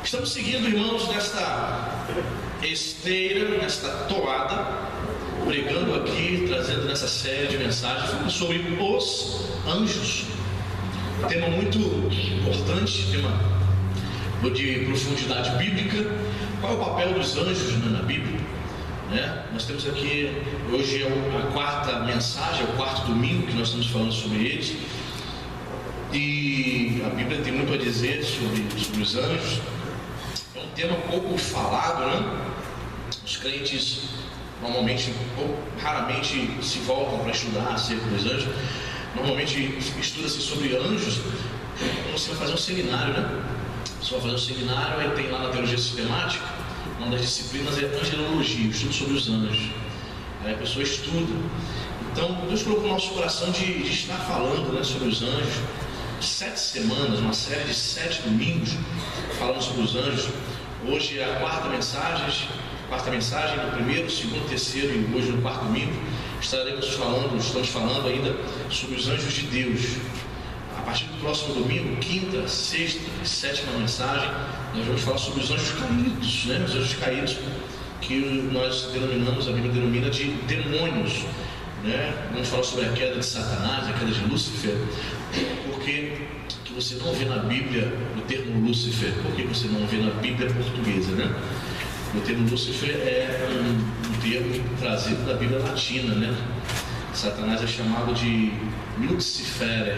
Estamos seguindo, irmãos, nesta esteira, nesta toada, pregando aqui, trazendo nessa série de mensagens sobre os anjos. Tema muito importante, tema de profundidade bíblica. Qual é o papel dos anjos na Bíblia? Nós temos aqui, hoje é a quarta mensagem, é o quarto domingo que nós estamos falando sobre eles. E a Bíblia tem muito a dizer sobre os anjos. É um tema pouco falado, Os crentes normalmente, raramente se voltam para estudar acerca dos anjos. Normalmente estuda-se sobre anjos. Você vai fazer um seminário, Você vai fazer um seminário, aí tem lá na teologia sistemática, uma das disciplinas é angelologia, o estudo sobre os anjos. Aí a pessoa estuda. Então Deus colocou no nosso coração de estar falando sobre os anjos. 7 semanas, uma série de 7 domingos falando sobre os anjos. Hoje é a quarta mensagem do primeiro, segundo, terceiro e hoje no quarto domingo estamos falando ainda sobre os anjos de Deus. A partir do próximo domingo, quinta, sexta e sétima mensagem, nós vamos falar sobre os anjos caídos, Os anjos caídos que nós denominamos, a Bíblia denomina de demônios, Vamos falar sobre a queda de Satanás, a queda de Lúcifer. Por que você não vê na Bíblia o termo Lúcifer? Por que você não vê na Bíblia portuguesa, O termo Lúcifer é um termo trazido da Bíblia latina, Satanás é chamado de Lucifere,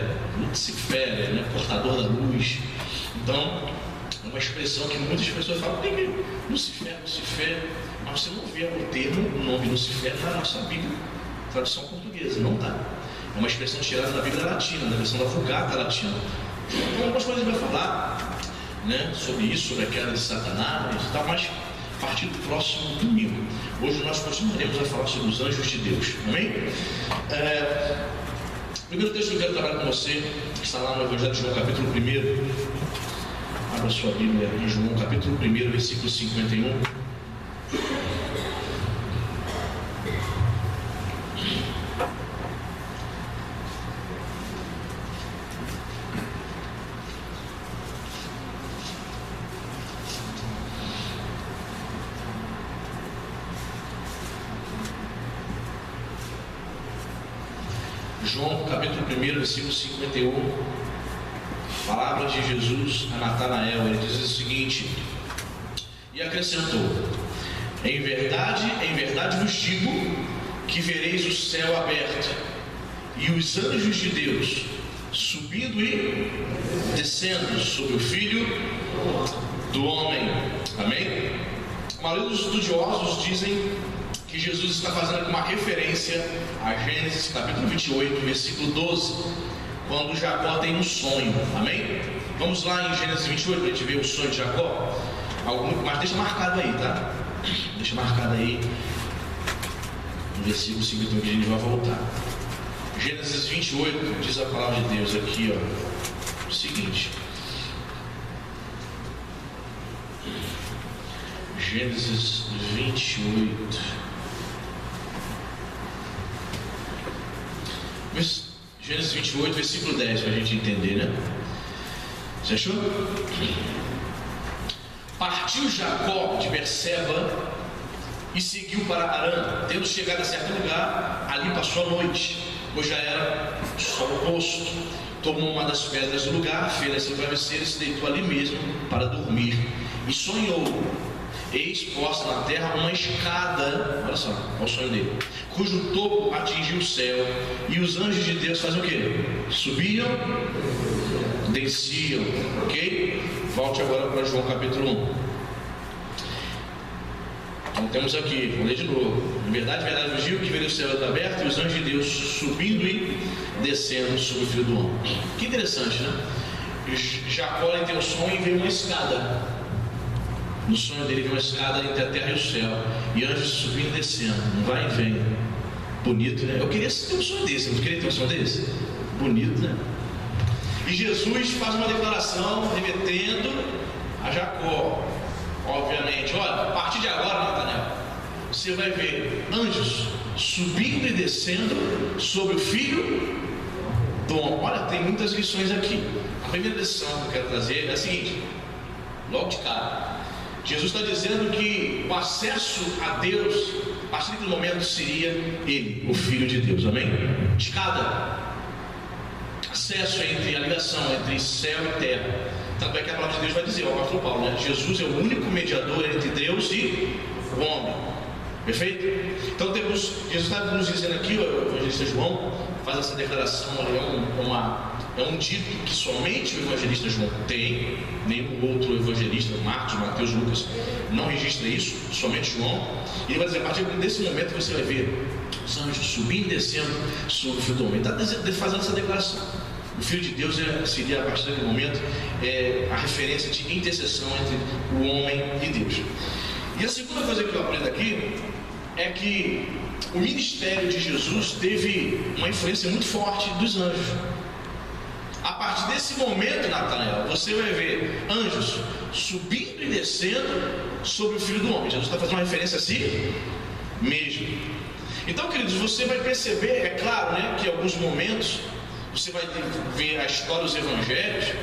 portador da luz. Então, é uma expressão que muitas pessoas falam, tem que Lucifer, mas você não vê o nome Lucifer na nossa Bíblia, tradução portuguesa, não está. É uma expressão tirada da Bíblia latina, da versão da Vulgata latina. Então, algumas coisas a gente vai falar, sobre isso, sobre a queda de Satanás e tal, mas a partir do próximo domingo. Hoje nós continuaremos a falar sobre os anjos de Deus, amém? O primeiro texto que eu quero trabalhar com você está lá no Evangelho de João, capítulo 1. Abra sua Bíblia em João, capítulo 1, versículo 51. João, capítulo 1, versículo 51, palavra de Jesus a Natanael. Ele diz o seguinte: e acrescentou: em verdade vos digo que vereis o céu aberto e os anjos de Deus subindo e descendo sobre o Filho do Homem. Amém? A maioria dos estudiosos dizem que Jesus está fazendo aqui uma referência a Gênesis capítulo 28, versículo 12, quando Jacó tem um sonho. Amém? Vamos lá em Gênesis 28 para a gente ver o sonho de Jacó. Mas deixa marcado aí, tá? Deixa marcado aí no versículo seguinte que a gente vai voltar. Gênesis 28 diz a palavra de Deus aqui, o seguinte. Gênesis 28. Gênesis 28, versículo 10, para a gente entender, Você achou? Partiu Jacó de Berseba e seguiu para Harã. Tendo chegado a certo lugar, ali passou a noite, pois já era sol posto. Tomou uma das pedras do lugar, fez seu travesseiro e se deitou ali mesmo para dormir. E sonhou: eis posta na terra uma escada, olha só, olha o sonho dele, cujo topo atingiu o céu, e os anjos de Deus fazem o quê? Subiam, desciam, ok? Volte agora para João capítulo 1. Então temos aqui, vou ler de novo: em verdade vos digo que verei o céu aberto e os anjos de Deus subindo e descendo sobre o Filho do Homem. Que interessante, Jacó tem um sonho e vê uma escada. No sonho dele viu uma escada entre a terra e o céu, e anjos subindo e descendo, um vai e vem. Bonito, Eu queria ter um sonho desse. Você queria ter um sonho desse? Bonito, E Jesus faz uma declaração remetendo a Jacó. Obviamente, olha, a partir de agora, Natanael, você vai ver anjos subindo e descendo sobre o Filho do Homem. Olha, tem muitas lições aqui. A primeira lição que eu quero trazer é a seguinte: logo de cara. Jesus está dizendo que o acesso a Deus, a partir daquele momento, seria Ele, o Filho de Deus, amém? Escada, acesso entre a ligação entre céu e terra. Tanto é que a palavra de Deus vai dizer, o apóstolo Paulo, né? Jesus é o único mediador entre Deus e o homem. Perfeito? Então Jesus está nos dizendo aqui, o evangelista João faz essa declaração, é um dito que somente o evangelista João tem, nenhum outro evangelista, Marcos, Mateus, Lucas, não registra isso, somente João. E ele vai dizer, a partir desse momento você vai ver os anjos subindo e descendo sobre o Filho do Homem. Ele está fazendo essa declaração. O Filho de Deus seria, a partir daquele momento, a referência de intercessão entre o homem e Deus. E a segunda coisa que eu aprendo aqui é que o ministério de Jesus teve uma influência muito forte dos anjos. A partir desse momento, Natanael, você vai ver anjos subindo e descendo sobre o Filho do Homem. Jesus está fazendo uma referência a si mesmo. Então, queridos, você vai perceber, é claro, né, que em alguns momentos você vai ver a história dos evangelhos,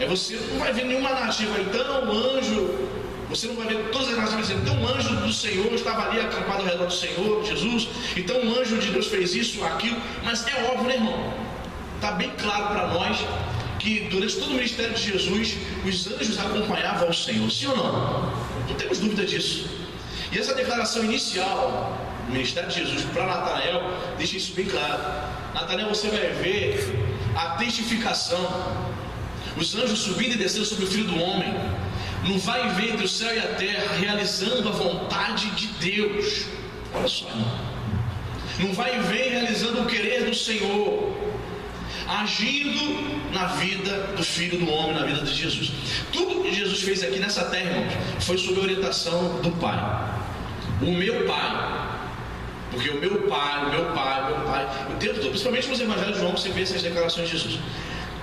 você não vai ver nenhuma narrativa, então o anjo, você não vai ver todas as narrativas dizendo, então o anjo do Senhor estava ali acampado ao redor do Senhor, Jesus, então o anjo de Deus fez isso, aquilo, mas é óbvio, né, irmão? Está bem claro para nós que durante todo o ministério de Jesus, os anjos acompanhavam ao Senhor, sim ou não? Não temos dúvida disso. E essa declaração inicial do ministério de Jesus para Natanael deixa isso bem claro. Natanael, você vai ver a testificação, os anjos subindo e descendo sobre o Filho do Homem, não vai ver entre o céu e a terra realizando a vontade de Deus. Olha só, irmão. Não vai ver realizando o querer do Senhor, agindo na vida do Filho do Homem, na vida de Jesus. Tudo que Jesus fez aqui nessa terra, irmãos, foi sob a orientação do Pai. O meu Pai. Porque o meu pai, o tempo todo, principalmente nos evangelhos de João, você vê essas declarações de Jesus.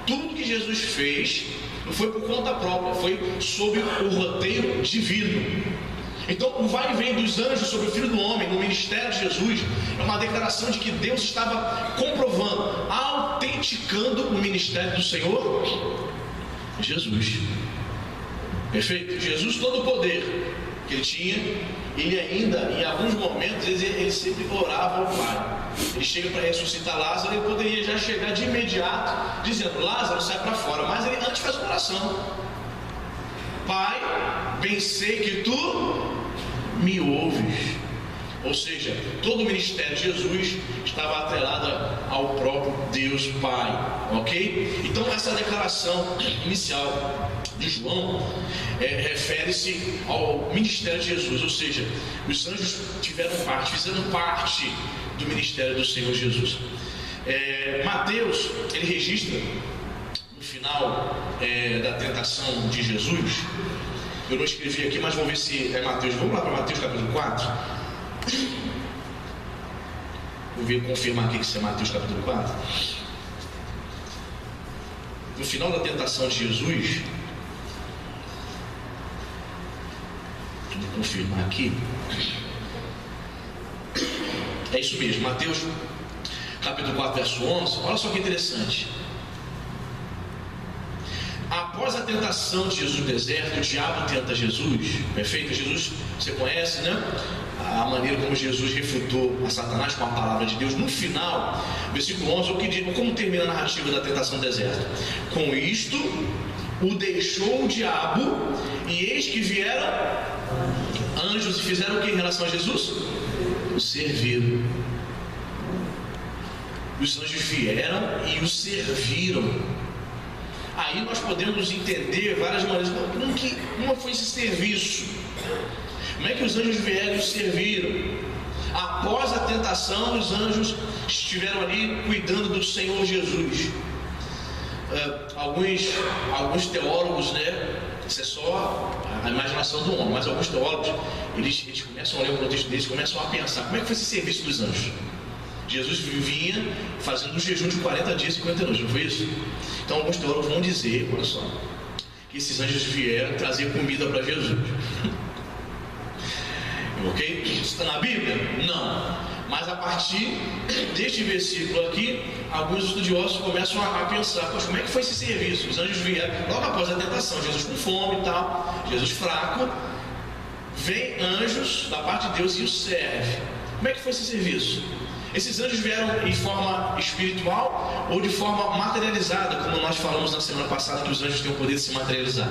Tudo que Jesus fez não foi por conta própria, foi sob o roteiro divino. Então, o vai e vem dos anjos sobre o Filho do Homem no ministério de Jesus é uma declaração de que Deus estava comprovando, autenticando o ministério do Senhor Jesus. Perfeito? Jesus, todo o poder que ele tinha, ele ainda, em alguns momentos, ele sempre orava ao Pai. Ele chega para ressuscitar Lázaro, ele poderia já chegar de imediato, dizendo, Lázaro, sai para fora. Mas ele antes faz uma oração. Pai, bem sei que tu me ouves. Ou seja, todo o ministério de Jesus estava atrelado ao próprio Deus Pai. Ok? Então essa declaração inicial de João refere-se ao ministério de Jesus. Ou seja, os anjos fizeram parte do ministério do Senhor Jesus. Mateus, ele registra no final da tentação de Jesus. Eu não escrevi aqui, mas vamos ver se é Mateus. Vamos lá para Mateus capítulo 4. Vou confirmar aqui que isso é Mateus capítulo 4. No final da tentação de Jesus, vou confirmar aqui. É isso mesmo, Mateus capítulo 4, verso 11. Olha só que interessante. Após a tentação de Jesus no deserto, o diabo tenta Jesus. Perfeito? Jesus, você conhece, né? A maneira como Jesus refutou a Satanás com a palavra de Deus. No final, versículo 11, como termina a narrativa da tentação no deserto? Com isto, o deixou o diabo, e eis que vieram anjos e fizeram o que em relação a Jesus? O serviram. Os anjos vieram e o serviram. Aí nós podemos entender várias maneiras. Como foi esse serviço? Como é que os anjos vieram e serviram? Após a tentação, os anjos estiveram ali cuidando do Senhor Jesus. Alguns teólogos, né? Isso é só a imaginação do homem, mas alguns teólogos, eles começam a ler o contexto deles, começam a pensar, como é que foi esse serviço dos anjos? Jesus vinha fazendo um jejum de 40 dias e 50 noites, não foi isso? Então alguns teólogos vão dizer, olha só, que esses anjos vieram trazer comida para Jesus. Ok? Isso está na Bíblia? Não. Mas a partir deste versículo aqui, alguns estudiosos começam a pensar: poxa, como é que foi esse serviço? Os anjos vieram logo após a tentação, Jesus com fome e tal, Jesus fraco, vem anjos da parte de Deus e os serve. Como é que foi esse serviço? Esses anjos vieram em forma espiritual ou de forma materializada, como nós falamos na semana passada, que os anjos têm o poder de se materializar.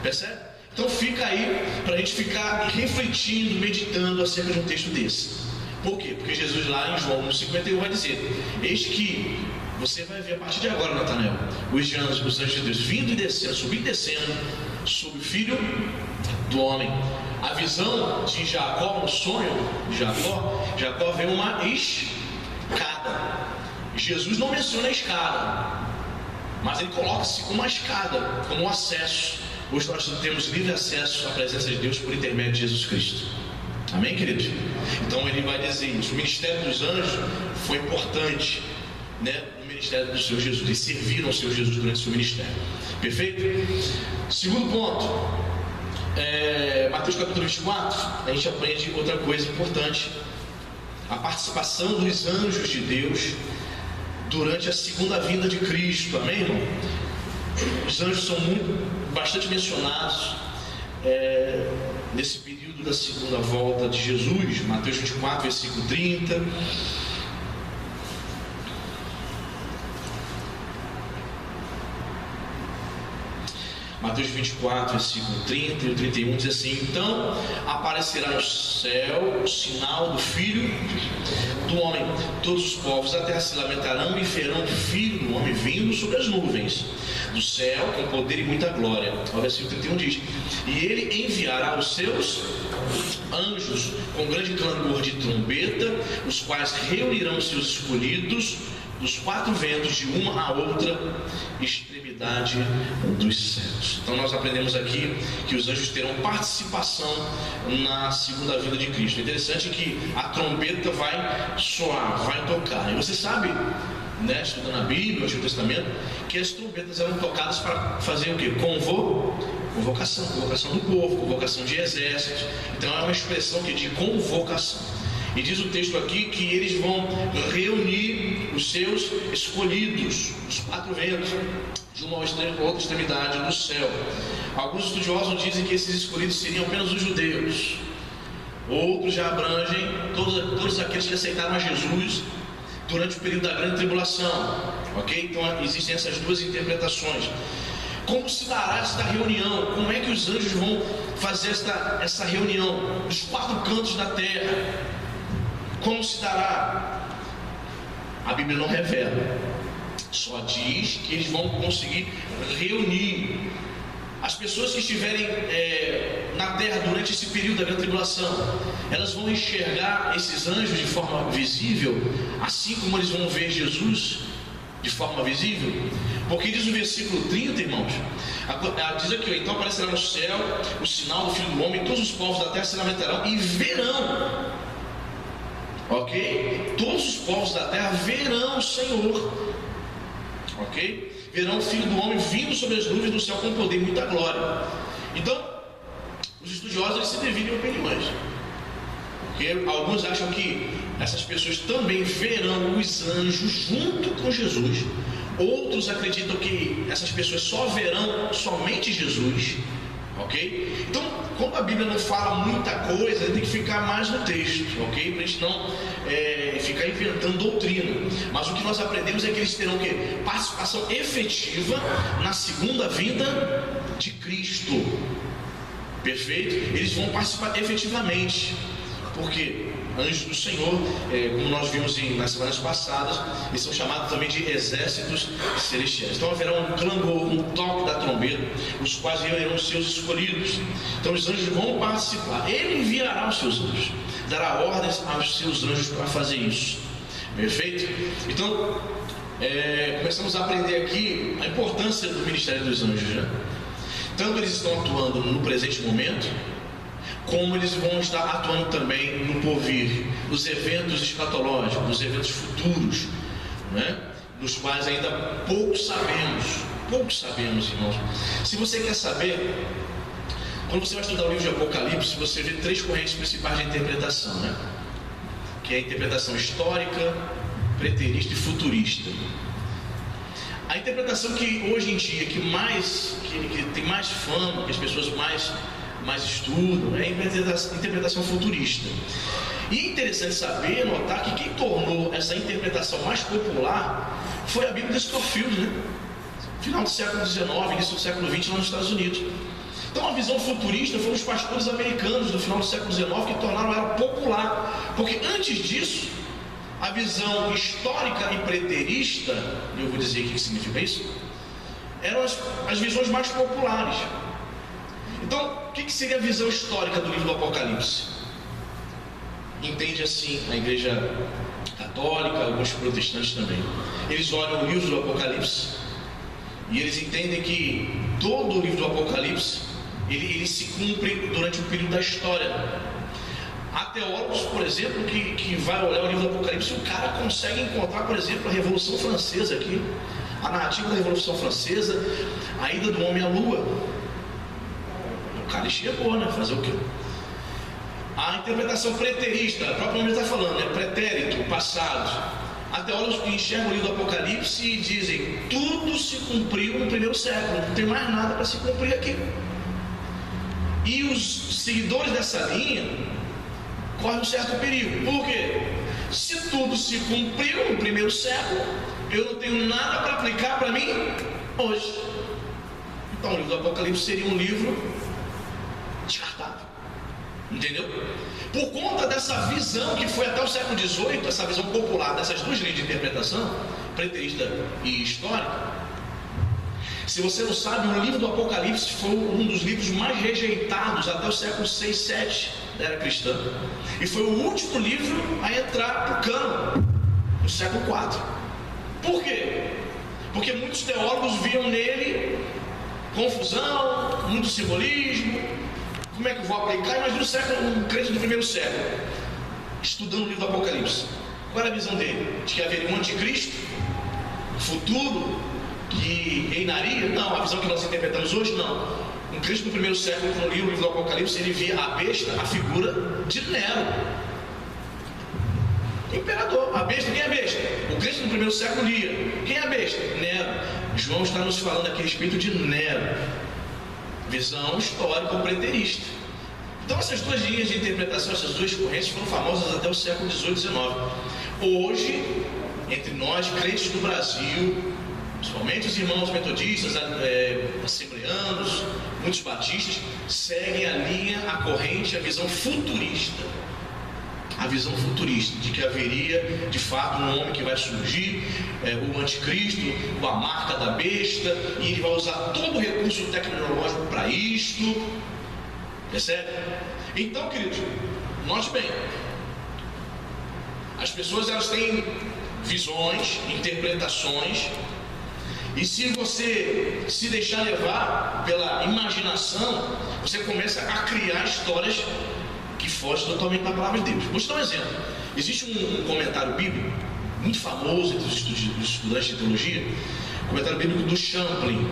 Percebe? Então fica aí para a gente ficar refletindo, meditando acerca de um texto desse. Por quê? Porque Jesus lá em João 51 vai dizer: eis que você vai ver a partir de agora, Natanael, os anjos de Deus vindo e descendo, subindo e descendo sobre o Filho do Homem. A visão de Jacó, no sonho de Jacó vê uma escada. Jesus não menciona a escada, mas ele coloca-se uma escada como um acesso. Hoje nós temos livre acesso à presença de Deus por intermédio de Jesus Cristo. Amém, queridos? Então ele vai dizer isso. O ministério dos anjos foi importante, né, no ministério do Senhor Jesus. Eles serviram ao Senhor Jesus durante o seu ministério. Perfeito? Segundo ponto, Mateus capítulo 24, a gente aprende outra coisa importante: a participação dos anjos de Deus durante a segunda vinda de Cristo. Amém, irmão? Os anjos são bastante mencionados nesse período da segunda volta de Jesus. Mateus 24, versículo 30. Mateus 24, versículo 30 e o 31 diz assim: então aparecerá no céu o sinal do Filho do Homem. Todos os povos da terra se lamentarão e verão o Filho do Homem vindo sobre as nuvens do céu com poder e muita glória. O versículo 31 diz: e ele enviará os seus anjos com grande clangor de trombeta, os quais reunirão os seus escolhidos dos quatro ventos, de uma a outra extremidade dos céus. Então nós aprendemos aqui que os anjos terão participação na segunda vinda de Cristo. É interessante que a trombeta vai soar, vai tocar. E você sabe, né, estudando a Bíblia, o Antigo Testamento, que as trombetas eram tocadas para fazer o quê? Convocação do povo, convocação de exércitos. Então é uma expressão que de convocação. E diz o texto aqui que eles vão reunir os seus escolhidos, os quatro ventos, de uma a outra extremidade do céu. Alguns estudiosos dizem que esses escolhidos seriam apenas os judeus. Outros já abrangem todos aqueles que aceitaram a Jesus durante o período da grande tribulação. Ok? Então existem essas duas interpretações. Como se dará esta reunião? Como é que os anjos vão fazer essa reunião dos quatro cantos da terra? Como se dará? A Bíblia não revela, só diz que eles vão conseguir reunir as pessoas que estiverem na terra durante esse período da grande tribulação. Elas vão enxergar esses anjos de forma visível, assim como eles vão ver Jesus de forma visível. Porque diz o versículo 30, irmãos, diz aqui: então aparecerá no céu o sinal do Filho do Homem, e todos os povos da terra se lamentarão e verão. Ok? Todos os povos da terra verão o Senhor. Ok? Verão o Filho do Homem vindo sobre as nuvens do céu com poder e muita glória. Então, os estudiosos eles se dividem em opiniões. Porque alguns acham que essas pessoas também verão os anjos junto com Jesus. Outros acreditam que essas pessoas só verão somente Jesus. Ok? Então, como a Bíblia não fala muita coisa, tem que ficar mais no texto, ok? Para a gente não ficar inventando doutrina. Mas o que nós aprendemos é que eles terão o quê? Participação efetiva na segunda vinda de Cristo. Perfeito? Eles vão participar efetivamente. Por quê? Anjos do Senhor, como nós vimos nas semanas passadas, eles são chamados também de exércitos celestiais. Então haverá um clangor, um toque da trombeta, os quais reunirão os seus escolhidos. Então os anjos vão participar. Ele enviará os seus anjos, dará ordens aos seus anjos para fazer isso. Perfeito? Então começamos a aprender aqui a importância do ministério dos anjos, né? Tanto eles estão atuando no presente momento, como eles vão estar atuando também no porvir, nos eventos escatológicos, nos eventos futuros, né? Dos quais ainda pouco sabemos, irmãos. Se você quer saber, quando você vai estudar o livro de Apocalipse, você vê três correntes principais de interpretação, né? que é a interpretação histórica, preterista e futurista. A interpretação que hoje em dia que tem mais fama, que as pessoas mais estudam, é a interpretação futurista. E é interessante saber, notar que quem tornou essa interpretação mais popular foi a Bíblia de Scofield, né? Final do século XIX, início do século XX lá nos Estados Unidos. Então a visão futurista foram os pastores americanos do final do século XIX que tornaram ela popular, porque antes disso a visão histórica e preterista, e eu vou dizer o que significa isso, eram as visões mais populares. Então, o que seria a visão histórica do livro do Apocalipse? Entende assim a igreja católica, alguns protestantes também. Eles olham o livro do Apocalipse e eles entendem que todo o livro do Apocalipse ele se cumpre durante o período da história. Há teólogos, por exemplo, que vai olhar o livro do Apocalipse e o cara consegue encontrar, por exemplo, a Revolução Francesa aqui, a narrativa da Revolução Francesa, a ida do homem à lua. O cara chegou, né? Fazer o quê? A interpretação preterista, o próprio nome está falando, né? Pretérito, passado. Há teólogos que enxergam o livro do Apocalipse e dizem: tudo se cumpriu no primeiro século, não tem mais nada para se cumprir aqui. E os seguidores dessa linha correm um certo perigo. Por quê? Se tudo se cumpriu no primeiro século, eu não tenho nada para aplicar para mim hoje. Então o livro do Apocalipse seria um livro descartável. Entendeu? Por conta dessa visão que foi até o século XVIII, essa visão popular dessas duas linhas de interpretação, preterista e histórica. Se você não sabe, o livro do Apocalipse foi um dos livros mais rejeitados até o século 6, 7 da era cristã. E foi o último livro a entrar para o cânone, no século 4. Por quê? Porque muitos teólogos viam nele confusão, muito simbolismo. Como é que eu vou aplicar? Imagina um crente do primeiro século, estudando o livro do Apocalipse. Qual era a visão dele? De que haveria um anticristo futuro que reinaria? Não, a visão que nós interpretamos hoje, não. Um crente do primeiro século, quando lia o livro do Apocalipse, ele via a besta, a figura de Nero, imperador. A besta, quem é a besta? O crente do primeiro século lia. Quem é a besta? Nero. João está nos falando aqui a respeito de Nero. Visão histórica ou preterista. Então essas duas linhas de interpretação, essas duas correntes foram famosas até o século XVIII e XIX. Hoje, entre nós, crentes do Brasil, principalmente os irmãos metodistas, assembleanos, muitos batistas, seguem a linha, a corrente, a visão futurista. A visão futurista, de que haveria de fato um homem que vai surgir, o anticristo, a marca da besta, e ele vai usar todo o recurso tecnológico para isto. Percebe? Então, queridos, note bem, as pessoas elas têm visões, interpretações, e se você se deixar levar pela imaginação, você começa a criar histórias que foge totalmente da palavra de Deus. Vou te dar um exemplo. Existe um comentário bíblico muito famoso entre os estudantes de teologia, comentário bíblico do Champlin.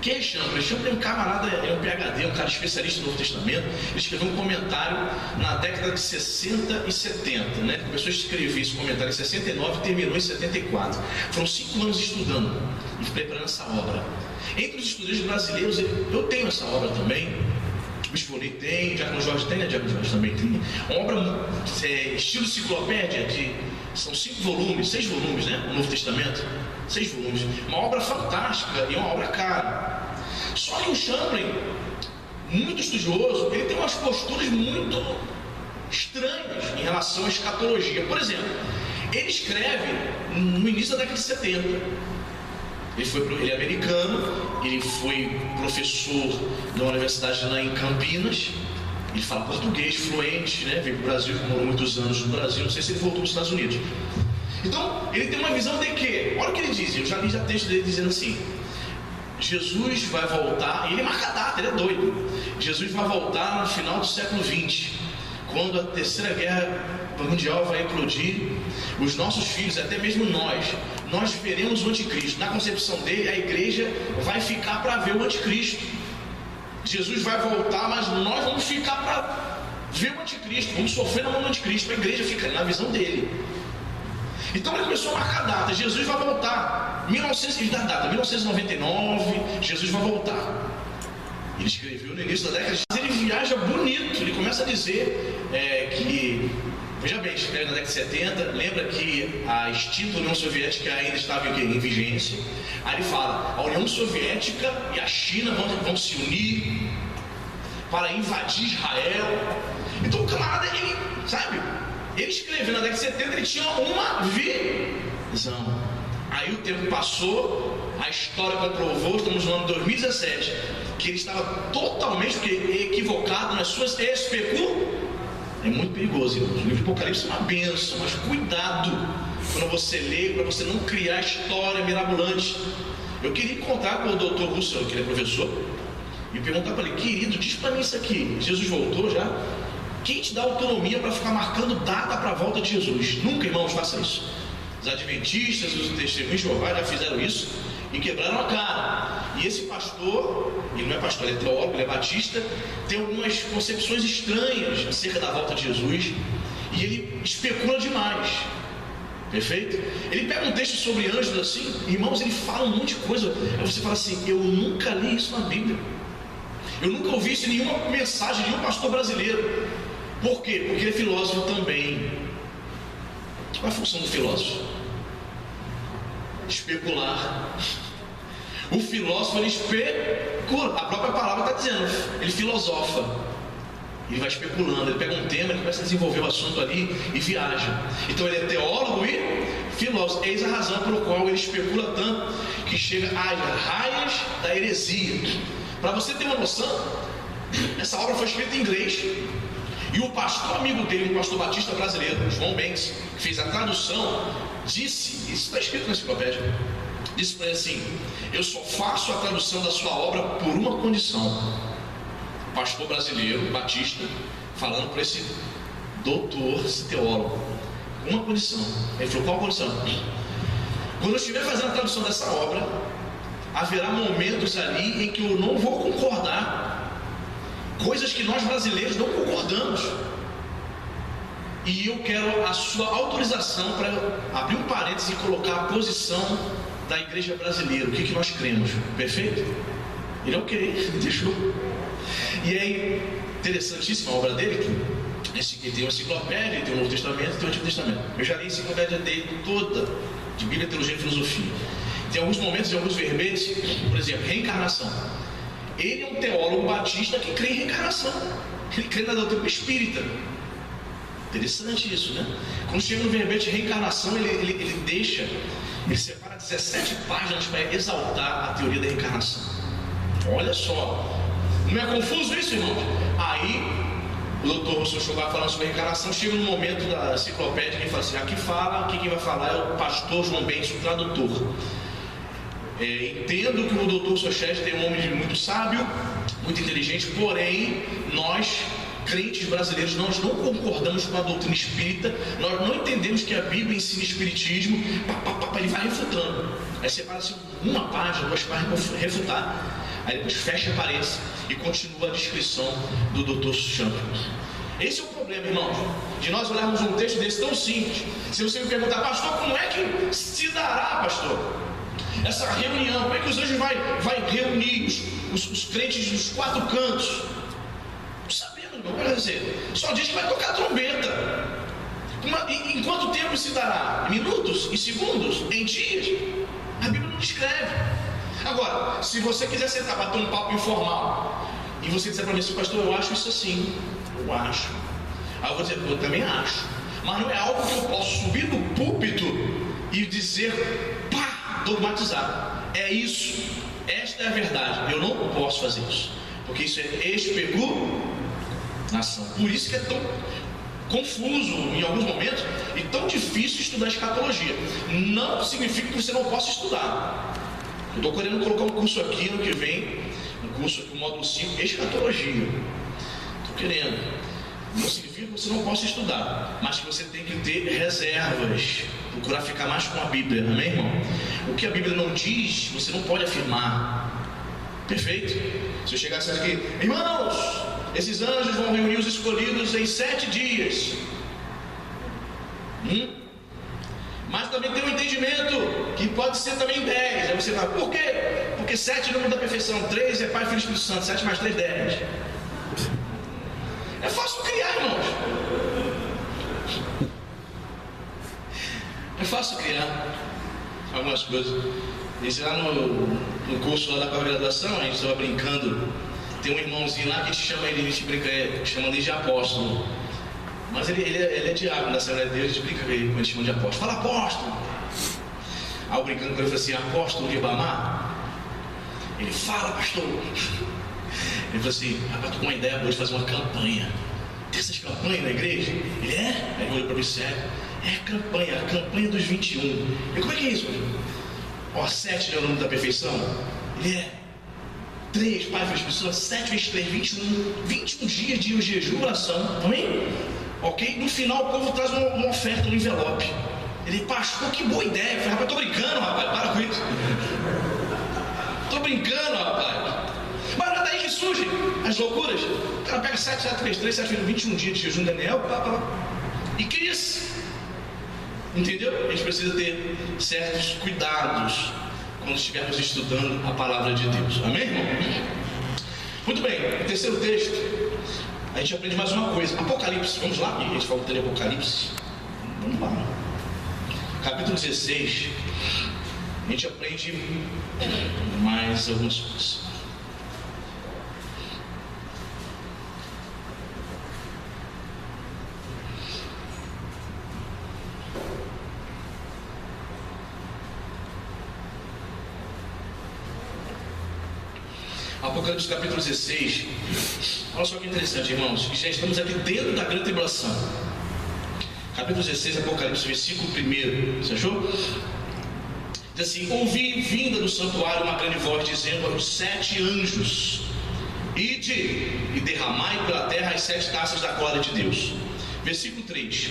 Quem é Champlin? Champlin é um camarada, é um PhD, um cara especialista no Novo Testamento. Ele escreveu um comentário na década de 60 e 70, né? Começou a escrever esse comentário em 69 e terminou em 74. Foram 5 anos estudando e preparando essa obra. Entre os estudantes brasileiros, eu tenho essa obra também. O Spoley tem, o Diácono Jorge tem, né? O Diácono Jorge também tem. Uma obra estilo enciclopédia, são 5 volumes, 6 volumes, né? O Novo Testamento, 6 volumes. Uma obra fantástica e uma obra cara. Só que o Champlin, muito estudioso, ele tem umas posturas muito estranhas em relação à escatologia. Por exemplo, ele escreve no início da década de 70. Ele é americano, ele foi professor da universidade lá em Campinas, ele fala português fluente, né? Veio para o Brasil, morou muitos anos no Brasil, não sei se ele voltou para os Estados Unidos. Então, ele tem uma visão de que, olha o que ele diz, eu já li texto dele dizendo assim: Jesus vai voltar, e ele marca a data, ele é doido. Jesus vai voltar no final do século XX, quando a terceira guerra mundial vai eclodir. Os nossos filhos, até mesmo nós veremos o anticristo. Na concepção dele, a igreja vai ficar para ver o anticristo. Jesus vai voltar, mas nós vamos ficar vê o anticristo, vamos sofrer na mão do anticristo, a igreja fica na visão dele. Então ele começou a marcar data, Jesus vai voltar, ele dá data, 1999, Jesus vai voltar. Ele escreveu no início da década, mas ele viaja bonito, ele começa a dizer que, veja bem, escreve na década de 70, lembra que a extinta União Soviética ainda estava em vigência. Aí ele fala, a União Soviética e a China vão se unir para invadir Israel. Então o camarada, ele escreveu na década de 70, ele tinha uma visão. Aí o tempo passou, a história comprovou, estamos no ano 2017, que ele estava totalmente equivocado nas suas especulações. É muito perigoso, irmãos. O livro do Apocalipse é uma bênção, mas cuidado quando você lê, para você não criar história mirabolante. Eu queria encontrar com o Dr. Russell, que ele é professor, e perguntar para ele, querido, diz para mim isso aqui, Jesus voltou já? Quem te dá autonomia para ficar marcando data para a volta de Jesus? Nunca, irmãos, faça isso. Os adventistas, os testemunhos de Jeová já fizeram isso e quebraram a cara. E esse pastor, ele não é pastor, ele é teólogo, ele é batista, tem algumas concepções estranhas acerca da volta de Jesus e ele especula demais. Perfeito? Ele pega um texto sobre anjos assim, irmãos, ele fala um monte de coisa. Aí você fala assim, eu nunca li isso na Bíblia. Eu nunca ouvi isso em nenhuma mensagem de nenhum pastor brasileiro. Por quê? Porque ele é filósofo também. Qual é a função do filósofo? Especular. O filósofo, ele especula. A própria palavra está dizendo, ele filosofa. Ele vai especulando, ele pega um tema, ele começa a desenvolver o assunto ali e viaja. Então ele é teólogo e filósofo. Eis a razão pelo qual ele especula tanto que chega às raias da heresia. Para você ter uma noção, essa obra foi escrita em inglês. E o pastor amigo dele, um pastor batista brasileiro, João Banks, que fez a tradução, disse, isso está escrito na enciclopédia, disse para ele assim, eu só faço a tradução da sua obra por uma condição. Pastor brasileiro, batista, falando para esse doutor, esse teólogo, uma condição. Ele falou, qual a condição? Quando eu estiver fazendo a tradução dessa obra, haverá momentos ali em que eu não vou concordar, coisas que nós brasileiros não concordamos, e eu quero a sua autorização para abrir um parênteses e colocar a posição da igreja brasileira, o que nós cremos. Perfeito? Ele ok, deixou. E é interessantíssima a obra dele, que tem uma enciclopédia, tem o Novo Testamento e tem o Antigo Testamento. Eu já li a enciclopédia dele toda, de Bíblia, Teologia e Filosofia. Tem alguns momentos e alguns verbetes, por exemplo, reencarnação. Ele é um teólogo batista que crê em reencarnação. Ele crê na doutrina espírita. Interessante isso, né? Quando chega no verbete reencarnação, ele separa 17 páginas para exaltar a teoria da reencarnação. Olha só. Não é confuso isso, irmãos? Aí, o doutor Russell Schoenbach falando sobre reencarnação, chega no momento da enciclopédia que fala assim, aqui fala, quem vai falar é o pastor João Banks, o tradutor. Entendo que o doutor Sochete tem um homem muito sábio, muito inteligente, porém, nós, crentes brasileiros, nós não concordamos com a doutrina espírita, nós não entendemos que a Bíblia ensina espiritismo, ele vai refutando. Aí separa-se uma página, 2 páginas para refutar. Aí depois fecha a parede e continua a descrição do doutor Champion. Esse é o problema, irmãos, de nós olharmos um texto desse tão simples. Se você me perguntar, pastor, como é que se dará, pastor, essa reunião? Como é que os anjos vai reunir os crentes dos 4 cantos? Não sabemos, irmão, quer dizer, só diz que vai tocar a trombeta. Em quanto tempo se dará? Em minutos? Em segundos? Em dias? A Bíblia não descreve. Agora, se você quiser sentar para ter um papo informal e você disser para mim assim, pastor, eu acho isso assim, eu acho. Aí eu vou dizer, eu também acho. Mas não é algo que eu posso subir no púlpito e dizer, pá, dogmatizar. É isso. Esta é a verdade. Eu não posso fazer isso. Porque isso é especulação. Por isso que é tão confuso em alguns momentos e tão difícil estudar escatologia. Não significa que você não possa estudar. Eu estou querendo colocar um curso aqui no que vem, um curso aqui, o módulo 5, escatologia. Estou querendo. Não significa que você não possa estudar, mas que você tem que ter reservas, procurar ficar mais com a Bíblia, amém, irmão? O que a Bíblia não diz, você não pode afirmar. Perfeito? Se eu chegasse aqui, irmãos, Esses anjos vão reunir os escolhidos em 7 dias. Mas também tem um entendimento que pode ser também 10. Aí você fala, por quê? Porque 7 é o número da perfeição, 3 é Pai, Filho e Espírito Santo, 7 mais 3, 10. É fácil criar, irmãos. É fácil criar algumas coisas. Isso lá no curso lá da pós-graduação, a gente estava brincando. Tem um irmãozinho lá que a gente brinca, chama ele de apóstolo. Mas ele é diácono da Assembleia de Deus, a gente brinca com ele, quando a gente chama de apóstolo. Fala apóstolo! Aí eu brincando com ele, eu falei assim, apóstolo de Ibamar? Ele fala, pastor. Ele falou assim, rapaz, tô com uma ideia hoje de fazer uma campanha. Tem essas campanhas na igreja? Ele é? Aí ele olhou para mim sério. É a campanha dos 21. Eu, como é que é isso? Ó, 7 é o número da perfeição? Ele é. 3, Pai, Filho e Espírito Santo, 7 vezes 3, 21. 21 dias de jejum e oração. Amém? Ok? No final o povo traz uma oferta no envelope. Ele, pastor, que boa ideia. Eu falei, rapaz, tô brincando, rapaz, para com isso. Tô brincando, rapaz. Mas não é daí que surgem as loucuras. O cara pega 7, 7 vezes 3, 7 vezes 21 dias de jejum de Daniel, e cria-se. Entendeu? A gente precisa ter certos cuidados quando estivermos estudando a palavra de Deus. Amém, irmão? Muito bem, o terceiro texto, a gente aprende mais uma coisa. Apocalipse, vamos lá? A gente falou de Apocalipse. Vamos lá. Capítulo 16, a gente aprende mais algumas coisas. Apocalipse capítulo 16. Olha só que interessante, irmãos, que já estamos aqui dentro da grande tribulação. Capítulo 16, Apocalipse, versículo 1. Você achou? Diz assim: ouvi vinda do santuário uma grande voz dizendo aos 7 anjos: ide e derramai pela terra as 7 taças da cólera de Deus. Versículo 3.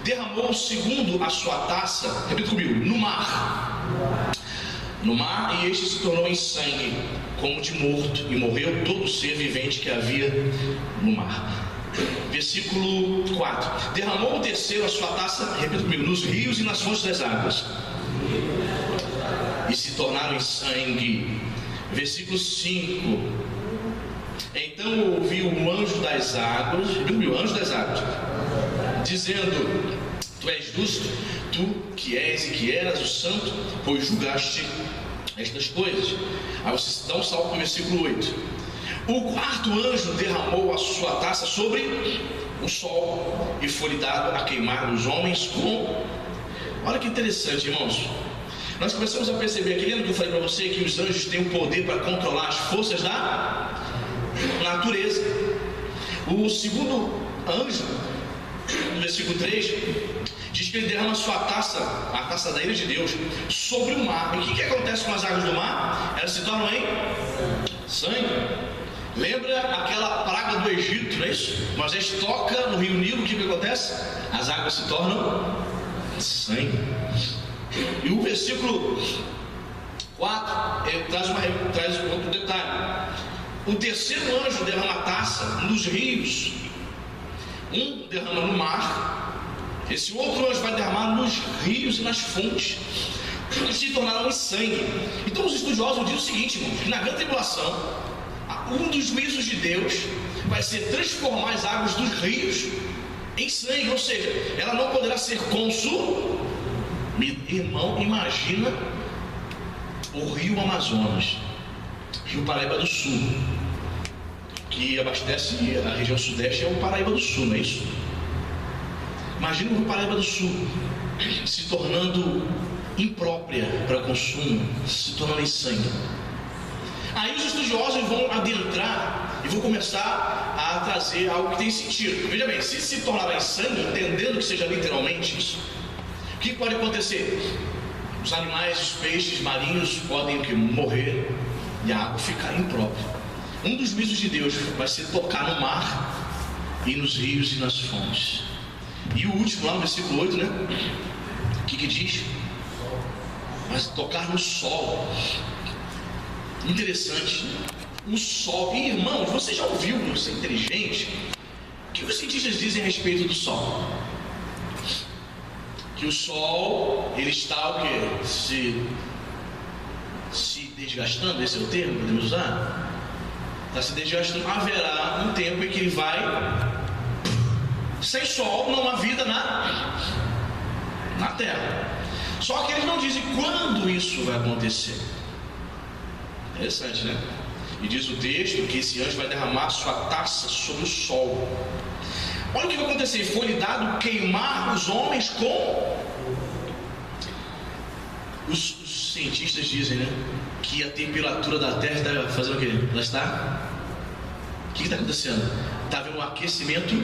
Derramou o segundo a sua taça, repita comigo, no mar, e este se tornou em sangue, como de morto, e morreu todo ser vivente que havia no mar. Versículo 4. Derramou o terceiro a sua taça, repita comigo, nos rios e nas fontes das águas, e se tornaram em sangue. Versículo 5. Então ouviu o anjo das águas, o anjo das águas, dizendo: tu és justo, tu que és e que eras o santo, pois julgaste estas coisas. Aí você dá um salto no versículo 8. O quarto anjo derramou a sua taça sobre o sol, e foi-lhe dado a queimar os homens com... Olha que interessante, irmãos. Nós começamos a perceber aqui, lembra que eu falei para você que os anjos têm o poder para controlar as forças da natureza. O segundo anjo, no versículo 3, diz que ele derrama a sua taça, a taça da ira de Deus, sobre o mar. E o que acontece com as águas do mar? Elas se tornam em sangue. Lembra aquela praga do Egito, não é isso? Moisés toca no rio Nilo, o que acontece? As águas se tornam sangue. E o versículo 4 traz outro detalhe. O terceiro anjo derrama a taça nos rios. Um derrama no mar, esse outro anjo vai derramar nos rios e nas fontes, que se tornaram em sangue. Então os estudiosos dizem o seguinte, irmãos, que na grande tribulação, um dos juízos de Deus vai ser transformar as águas dos rios em sangue, ou seja, ela não poderá ser consumida. Irmão, imagina o rio Amazonas, rio Paraíba do Sul, que abastece a região sudeste, é o Paraíba do Sul, não é isso? Imagina o rio Paraíba do Sul se tornando imprópria para consumo, se tornando em sangue. Aí os estudiosos vão adentrar e vão começar a trazer algo que tem sentido. Veja bem, se tornar em sangue, entendendo que seja literalmente isso, o que pode acontecer? Os animais, os peixes marinhos podem morrer e a água ficar imprópria. Um dos juízos de Deus vai ser tocar no mar e nos rios e nas fontes. E o último, lá no versículo 8, né? O que diz? Mas tocar no sol. Interessante. o Sol. E, irmãos, você já ouviu, você é inteligente, o que os cientistas dizem a respeito do Sol? Que o Sol, ele está o quê? Se desgastando, esse é o termo que podemos usar? Está se desgastando. Haverá um tempo em que ele vai, sem Sol não há vida na Terra. Só que eles não dizem quando isso vai acontecer. Interessante, né? E diz o texto que esse anjo vai derramar sua taça sobre o sol. Olha o que vai acontecer. Foi-lhe dado queimar os homens com... Os cientistas dizem, né, que a temperatura da Terra está fazendo o quê? Ela está... O que está acontecendo? Está havendo um aquecimento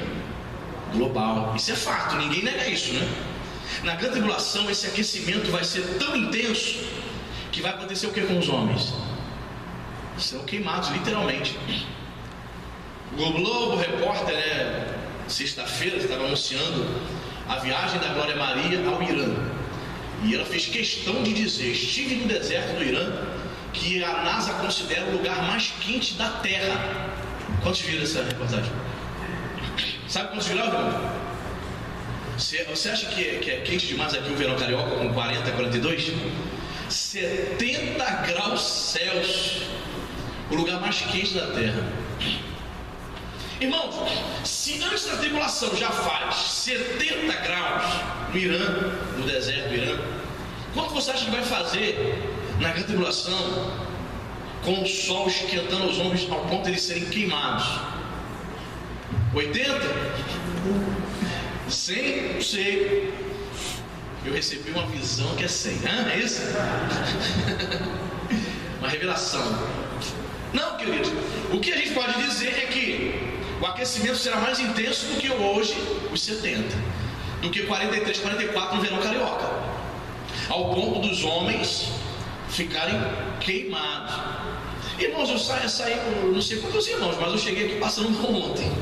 global. Isso é fato, ninguém nega isso, né? Na grande tribulação, esse aquecimento vai ser tão intenso que vai acontecer o que com os homens? Serão queimados, literalmente. O Globo Repórter, né, sexta-feira, estava anunciando a viagem da Glória Maria ao Irã. E ela fez questão de dizer: estive no deserto do Irã, que a NASA considera o lugar mais quente da Terra. Quantos viram essa reportagem? Sabe quantos viram, irmão? Você acha que é quente demais aqui o verão carioca, com 40, 42? 70 graus Celsius, o lugar mais quente da Terra. Irmãos, se antes da tribulação já faz 70 graus no Irã, no deserto do Irã, quanto você acha que vai fazer na grande tribulação, com o sol esquentando os homens ao ponto de eles serem queimados? 80? 100? Não sei. Eu recebi uma visão que é 100. É isso? Uma revelação. Não, querido. O que a gente pode dizer é que o aquecimento será mais intenso do que hoje, os 70, do que 43, 44 no verão carioca, ao ponto dos homens ficarem queimados. Irmãos, eu saí, não sei quantos irmãos, mas eu cheguei aqui passando ontem.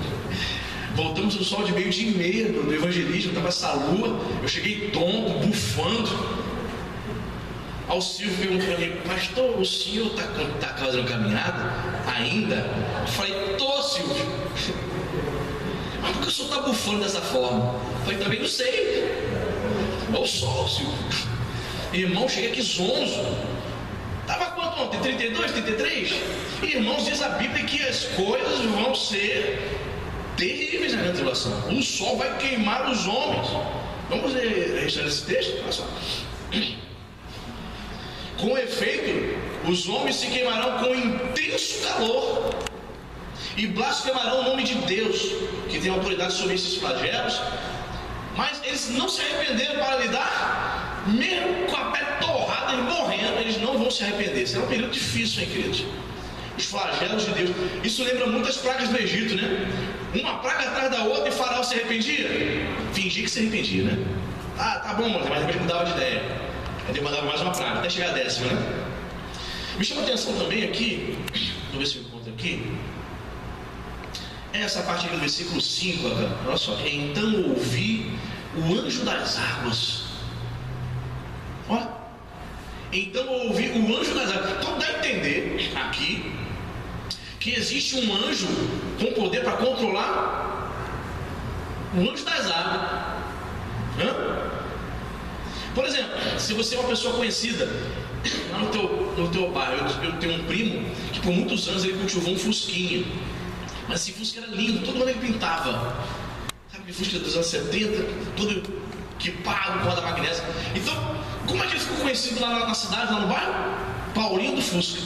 Voltamos no sol de 12:30 do evangelismo, estava essa lua, eu cheguei tonto, bufando. Ao Silvio perguntou para mim: pastor, o senhor está fazendo caminhada ainda? Eu falei: tô, Silvio. Mas por que o senhor está bufando dessa forma? Eu falei: também não sei. É o sol, Silvio. Irmão, cheguei aqui zonzo. Estava quanto ontem? 32, 33? Irmãos, diz a Bíblia que as coisas vão ser terríveis na grande tribulação. O sol vai queimar os homens. Vamos registrar esse texto? Olha só. Com efeito, os homens se queimarão com intenso calor e blasfemarão o nome de Deus, que tem autoridade sobre esses flagelos, mas eles não se arrependeram para lidar, mesmo com a pele torrada e morrendo, eles não vão se arrepender. Será um período difícil, hein, queridos? Os flagelos de Deus. Isso lembra muitas pragas do Egito, né? Uma praga atrás da outra, e Faraó se arrependia? Fingia que se arrependia, né? Ah, tá bom, mas depois mudava de ideia. Aí demandava mais uma praga, até chegar a 10ª, né? Me chama a atenção também aqui, vou ver se eu encontro aqui, essa parte aqui no versículo 5, olha só: então ouvi o anjo das águas. Ó, então ouvi o anjo das águas. Então dá a entender aqui que existe um anjo com poder para controlar o anjo das águas. Hã? Por exemplo, se você é uma pessoa conhecida lá no teu bairro, eu tenho um primo que por muitos anos ele cultivou um Fusquinha, mas esse Fusca era lindo, todo mundo ele pintava, sabe, aquele Fusca dos anos 70, todo equipado, com roda magnésia. Então, como é que ele ficou conhecido lá na cidade, lá no bairro? Paulinho do Fusca.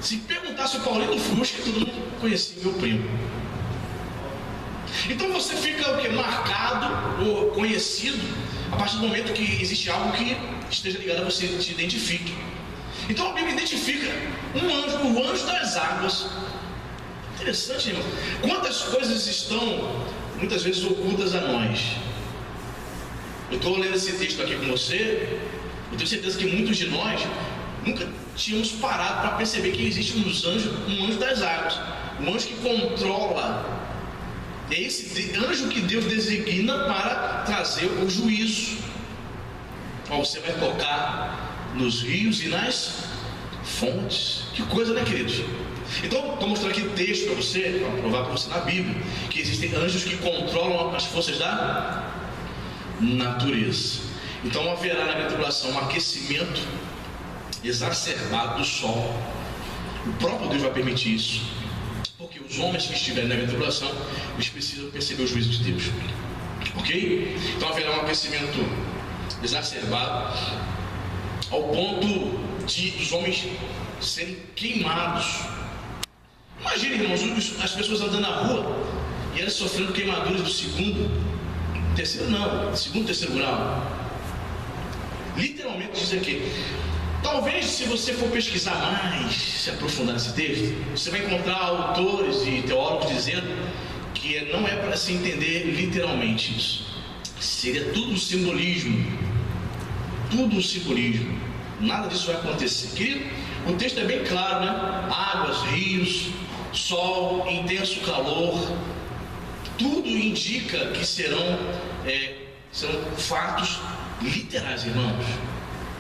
Se perguntasse o Paulinho do Fusca, todo mundo conhecia meu primo. Então você fica o quê? Marcado ou conhecido a partir do momento que existe algo que esteja ligado a você, te identifique. Então a Bíblia identifica um anjo, o anjo das águas. Interessante, irmão. Quantas coisas estão muitas vezes ocultas a nós? Eu estou lendo esse texto aqui com você. Eu tenho certeza que muitos de nós nunca tínhamos parado para perceber que existe um anjo das águas, um anjo que controla. É esse anjo que Deus designa para trazer o juízo. Ó, você vai tocar nos rios e nas fontes. Que coisa, né, queridos? Então, estou mostrando aqui texto para você, para provar para você na Bíblia, que existem anjos que controlam as forças da natureza. Então haverá na grande tribulação um aquecimento exacerbado do sol. O próprio Deus vai permitir isso, porque os homens que estiverem na grande tribulação, eles precisam perceber o juízo de Deus. Ok? Então haverá um aquecimento exacerbado ao ponto de os homens serem queimados. Imagine, irmãos, as pessoas andando na rua e elas sofrendo queimaduras do segundo, terceiro grau. Literalmente diz aqui. Talvez, se você for pesquisar mais, se aprofundar nesse texto, você vai encontrar autores e teólogos dizendo que não é para se entender literalmente isso. Seria tudo um simbolismo. Tudo um simbolismo. Nada disso vai acontecer. Querido, o texto é bem claro, né? Águas, rios, sol, intenso calor. Tudo indica que serão fatos literais, irmãos.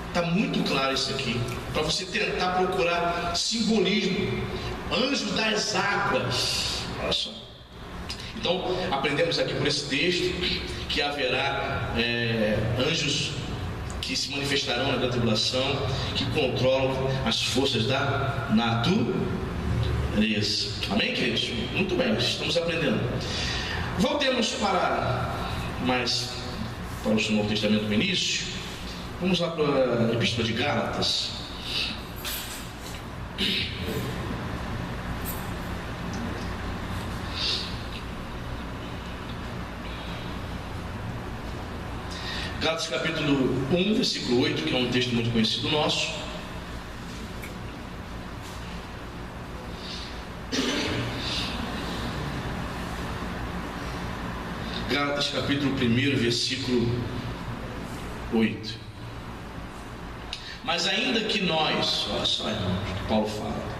Está muito claro isso aqui. Para você tentar procurar simbolismo. Anjos das águas. Olha só. Então, aprendemos aqui por esse texto que haverá anjos que se manifestarão na grande tribulação, que controlam as forças da natureza. Amém, queridos? Muito bem, estamos aprendendo. Voltemos para o Novo Testamento no início. Vamos lá para a Epístola de Gálatas. Gálatas capítulo 1, versículo 8, que é um texto muito conhecido nosso. Gálatas capítulo 1, versículo 8. Mas ainda que nós, olha só, irmãos, o que Paulo fala.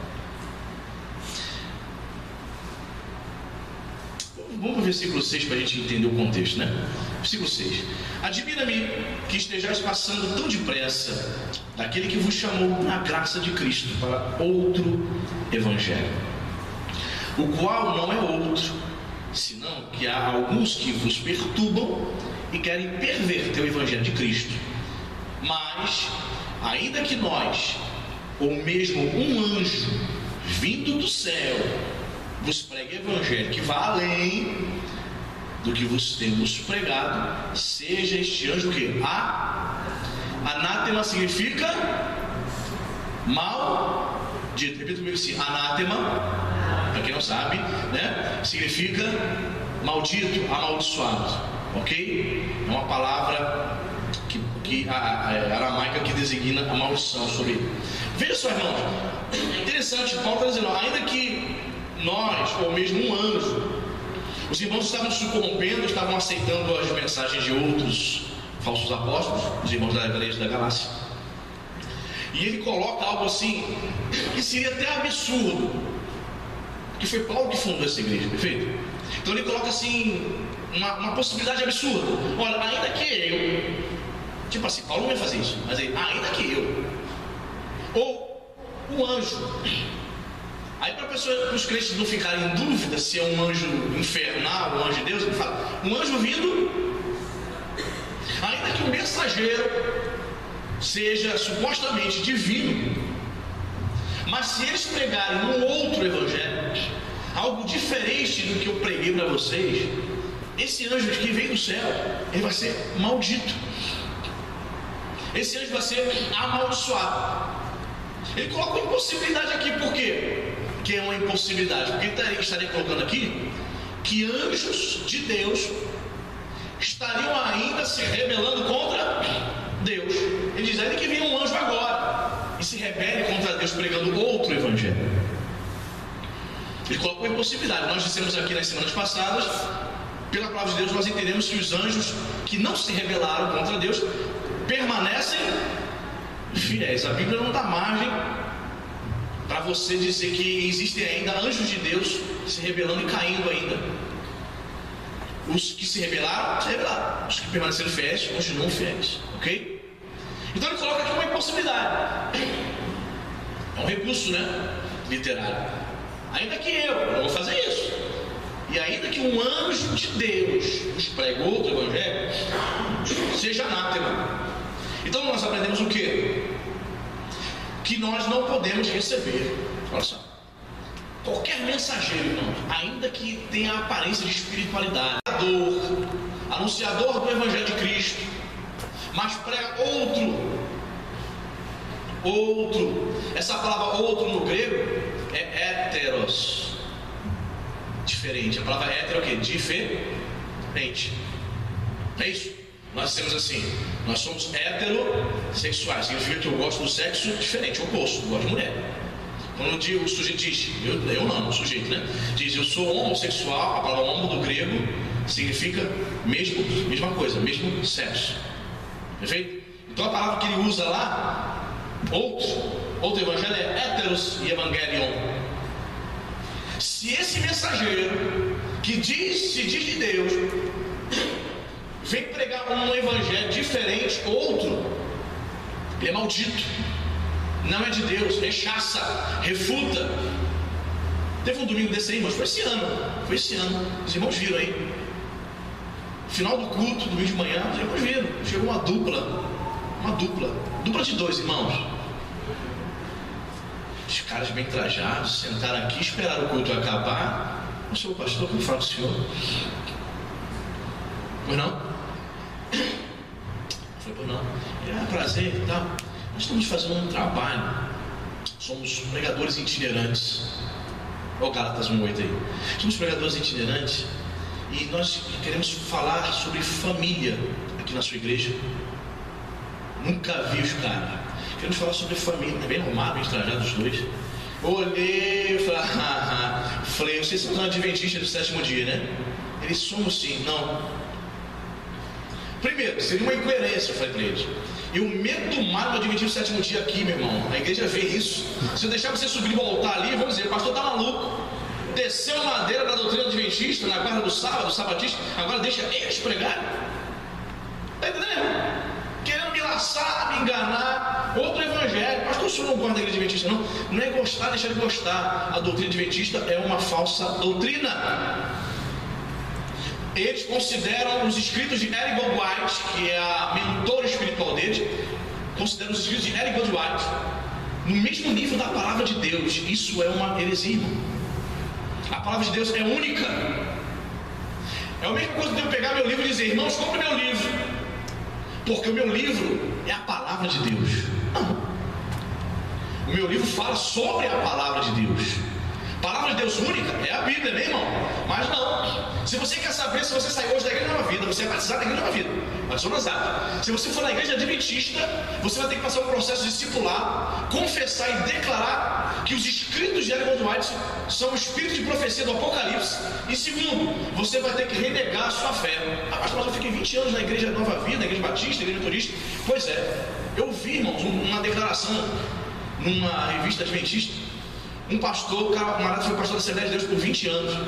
Vamos para o versículo 6 para a gente entender o contexto, né? Versículo 6. Admira-me que estejais passando tão depressa daquele que vos chamou na graça de Cristo para outro evangelho, o qual não é outro, senão que há alguns que vos perturbam e querem perverter o evangelho de Cristo. Mas, ainda que nós, ou mesmo um anjo vindo do céu, vos pregue evangelho que vá além do que vos temos pregado, seja este anjo o quê? Anátema significa maldito. Repita comigo assim: anátema, para quem não sabe, né? Significa maldito, amaldiçoado. Ok? É uma palavra que a aramaica que designa a maldição sobre ele. Veja só, irmãos, interessante, Paulo está dizendo, ainda que nós, ou mesmo um anjo, os irmãos estavam se corrompendo, estavam aceitando as mensagens de outros falsos apóstolos, os irmãos da igreja da Galácia, e ele coloca algo assim que seria até absurdo, que foi Paulo que fundou essa igreja, perfeito? Então ele coloca assim uma possibilidade absurda. Olha, ainda que eu, tipo assim, Paulo não vai fazer isso, mas ele, ainda que eu, ou um anjo. Aí para os crentes não ficarem em dúvida se é um anjo infernal, um anjo de Deus, ele fala, um anjo vindo, ainda que o mensageiro seja supostamente divino, mas se eles pregarem um outro evangelho, algo diferente do que eu preguei para vocês, esse anjo que vem do céu, ele vai ser maldito. Esse anjo vai ser amaldiçoado. Ele coloca uma impossibilidade aqui, por quê? Que é uma impossibilidade, porque ele estaria colocando aqui que anjos de Deus estariam ainda se rebelando contra Deus. Ele diz, ainda que venha um anjo agora e se rebele contra Deus pregando outro evangelho. Ele coloca uma impossibilidade. Nós dissemos aqui nas semanas passadas, pela palavra de Deus, nós entendemos que os anjos que não se rebelaram contra Deus permanecem fiéis. A Bíblia não dá margem para você dizer que existem ainda anjos de Deus se rebelando e caindo ainda. Os que se rebelaram, se rebelaram. Os que permaneceram fiéis, continuam fiéis. Ok? Então ele coloca aqui uma impossibilidade. É um recurso, né? Literário. ainda que eu não vou fazer isso, e ainda que um anjo de Deus nos pregue outro evangelho, seja anátema. Então nós aprendemos o quê? Que nós não podemos receber, olha só, qualquer mensageiro, irmão, ainda que tenha a aparência de espiritualidade, anunciador do evangelho de Cristo, mas prega outro. Essa palavra outro no grego é heteros, diferente. A palavra hétero é o quê? Diferente. É isso. Nós dizemos assim, nós somos heterossexuais, significa que eu gosto do sexo diferente, oposto, eu gosto de mulher. Quando o sujeito diz, eu não, o sujeito, né? Diz, eu sou homossexual, a palavra homo do grego significa mesma coisa, mesmo sexo. Perfeito? Então a palavra que ele usa lá, outro evangelho é heteros e evangelion. Se esse mensageiro que se diz de Deus vem pregar um evangelho diferente, outro, ele é maldito, não é de Deus, rechaça, refuta. Teve um domingo desse aí, mas foi esse ano, os irmãos viram aí, final do culto, domingo de manhã, os irmãos viram, chegou uma dupla de 2 irmãos, os caras bem trajados, sentaram aqui, esperaram o culto acabar. O senhor pastor, como fala com o senhor? Pois não? Eu falei, pois não. Prazer e tal. Nós estamos fazendo um trabalho, somos pregadores itinerantes. Olha o Gálatas 1:8 aí. Somos pregadores itinerantes e nós queremos falar sobre família aqui na sua igreja. Nunca vi os caras. Queremos falar sobre família, é bem normal, bem trajado os dois. Olhei e falei, vocês são adventistas do 7º dia, né? Eles somos sim, não. Primeiro, seria uma incoerência, eu falei para eles. Eu meto mal do adventista do 7º dia aqui, meu irmão. A igreja vê isso. Se eu deixar você subir e voltar ali, vamos dizer, o pastor tá maluco. Desceu a madeira da doutrina adventista na guarda do sábado, sabatista, agora deixa eles pregarem. Tá entendendo? Querendo me laçar, me enganar. Outro evangelho. Pastor, o senhor não gosta da igreja adventista, não? Não é gostar, deixar de gostar. A doutrina adventista é uma falsa doutrina. Eles consideram os escritos de Ellen G. White, que é a mentora espiritual deles, consideram os escritos de Ellen G. White no mesmo nível da palavra de Deus. Isso é uma heresia. A palavra de Deus é única. É a mesma coisa de eu pegar meu livro e dizer, irmãos, compre meu livro, porque o meu livro é a palavra de Deus. Não. O meu livro fala sobre a palavra de Deus. Palavra de Deus única é a Bíblia, né, irmão? Mas não. Se você quer saber se você sai hoje da igreja Nova Vida, você é batizado da igreja Nova Vida, batizou no Zap. Se você for na igreja adventista, você vai ter que passar um processo discipular, confessar e declarar que os escritos de Ellen G. White são o espírito de profecia do Apocalipse. E segundo, você vai ter que renegar a sua fé. Ah, pastor, mas eu fiquei 20 anos na igreja Nova Vida, na igreja Batista, na igreja Metodista. Pois é, eu vi, irmãos, uma declaração numa revista adventista. Um pastor, o camarada foi pastor da Assembleia de Deus por 20 anos.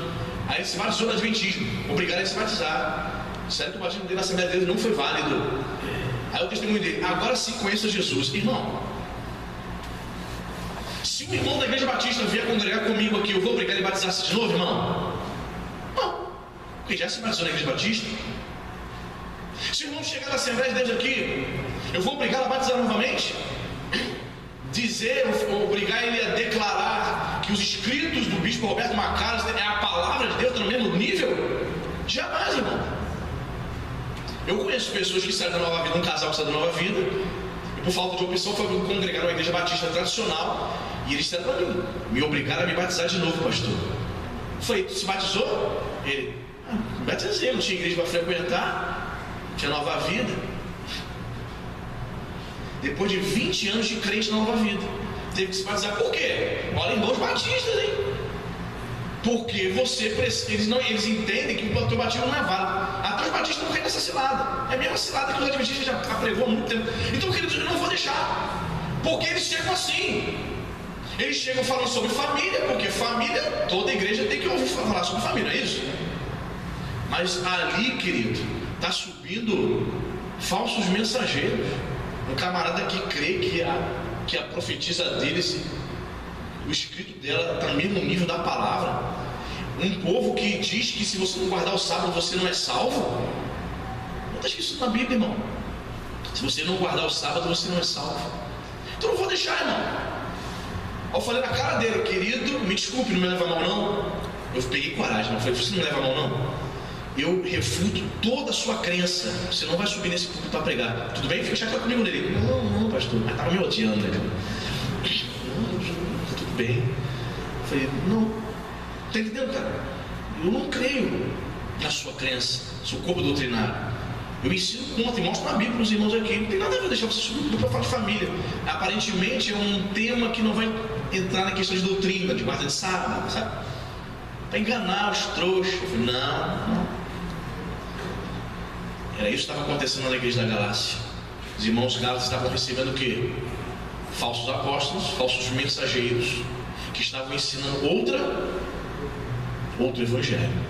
Aí ele se batizou no Adventismo, obrigaram ele a se batizar. Sério que o batismo dele na Assembleia de Deus não foi válido. Aí o testemunho dele, agora sim conheço Jesus. Irmão, se um irmão da igreja batista vier congregar comigo aqui, eu vou obrigar ele a batizar-se de novo, irmão? Não, porque já se batizou na igreja batista. Se o irmão chegar na Assembleia de Deus aqui, eu vou obrigar ele a batizar novamente? Dizer, obrigar ele a declarar que os escritos do bispo Roberto McAllister é a palavra de Deus, está no mesmo nível? Jamais, irmão. Eu conheço pessoas que saíram da Nova Vida, um casal que saiu da Nova Vida, e por falta de opção foi congregar numa igreja batista tradicional, e eles disseram para mim, me obrigaram a me batizar de novo, pastor. Eu falei, tu se batizou? Ele, me batizei, não tinha igreja para frequentar, não tinha Nova Vida. Depois de 20 anos de crente na Nova Vida, teve que se batizar. Por quê? Olha, irmãos batistas, hein? Porque eles entendem que o teu batismo não é válido. Até os batistas não caem nessa cilada. É a mesma cilada que os adventistas já apregou há muito tempo. Então, queridos, eu não vou deixar. Porque eles chegam assim. Eles chegam falando sobre família, porque família, toda igreja tem que ouvir falar sobre família, não é isso? Mas ali, querido, está subindo falsos mensageiros. Um camarada que crê que a profetisa dele o escrito dela está no mesmo nível da palavra. Um povo que diz que se você não guardar o sábado você não é salvo. Não está escrito isso na Bíblia, irmão. Se você não guardar o sábado você não é salvo. Então eu não vou deixar, irmão. Eu falei na cara dele, querido, me desculpe, não me leva a mão não. Eu peguei coragem, não falei, você não me leva a mão não. Eu refuto toda a sua crença. Você não vai subir nesse púlpito para pregar. Tudo bem? Fica chateado comigo nele. Não, pastor. Mas estava me odiando, né, cara? Não, tudo bem. Eu falei, não. Está entendendo, cara? Eu não creio na sua crença, seu corpo doutrinário. Eu ensino conta e mostro na Bíblia para os irmãos aqui. Não tem nada a ver deixar você subir para falar de família. Aparentemente é um tema que não vai entrar na questão de doutrina, de guarda de sábado, sabe? Para enganar os trouxas. Eu falei, não. Era isso que estava acontecendo na igreja da Galácia. Os irmãos gálatas estavam recebendo o quê? Falsos apóstolos, falsos mensageiros, que estavam ensinando outro evangelho.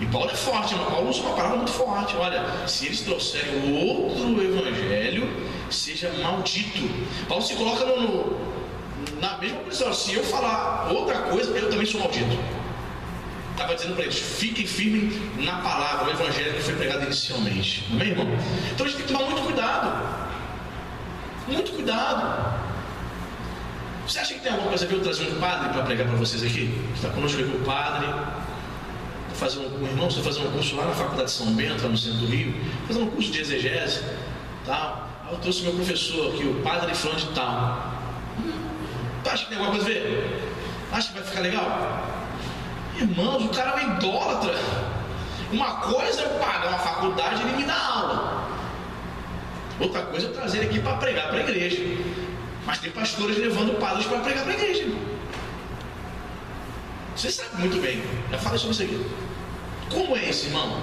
E Paulo é forte, irmão. Paulo usa uma palavra muito forte. Olha, se eles trouxerem outro evangelho, seja maldito. Paulo se coloca na mesma posição. Se eu falar outra coisa, eu também sou maldito. Estava dizendo para eles, fiquem firmes na palavra, no evangelho que foi pregado inicialmente. Amém, irmão? Então a gente tem que tomar muito cuidado. Muito cuidado. Você acha que tem alguma coisa a ver eu trazer um padre para pregar para vocês aqui? Está conosco aqui o padre. Estou fazendo um curso lá na Faculdade de São Bento, lá no centro do Rio, fazendo um curso de exegese, tal. Aí eu trouxe meu professor aqui, o padre fulano de tal. Tu acha que tem alguma coisa a ver? Acha que vai ficar legal? Irmãos, o cara é um idólatra. Uma coisa é eu pagar uma faculdade e ele me dá aula. Outra coisa é eu trazer ele aqui para pregar para a igreja. Mas tem pastores levando padres para pregar para a igreja, irmão. Você sabe muito bem, já falei sobre isso aqui. Como é esse, irmão?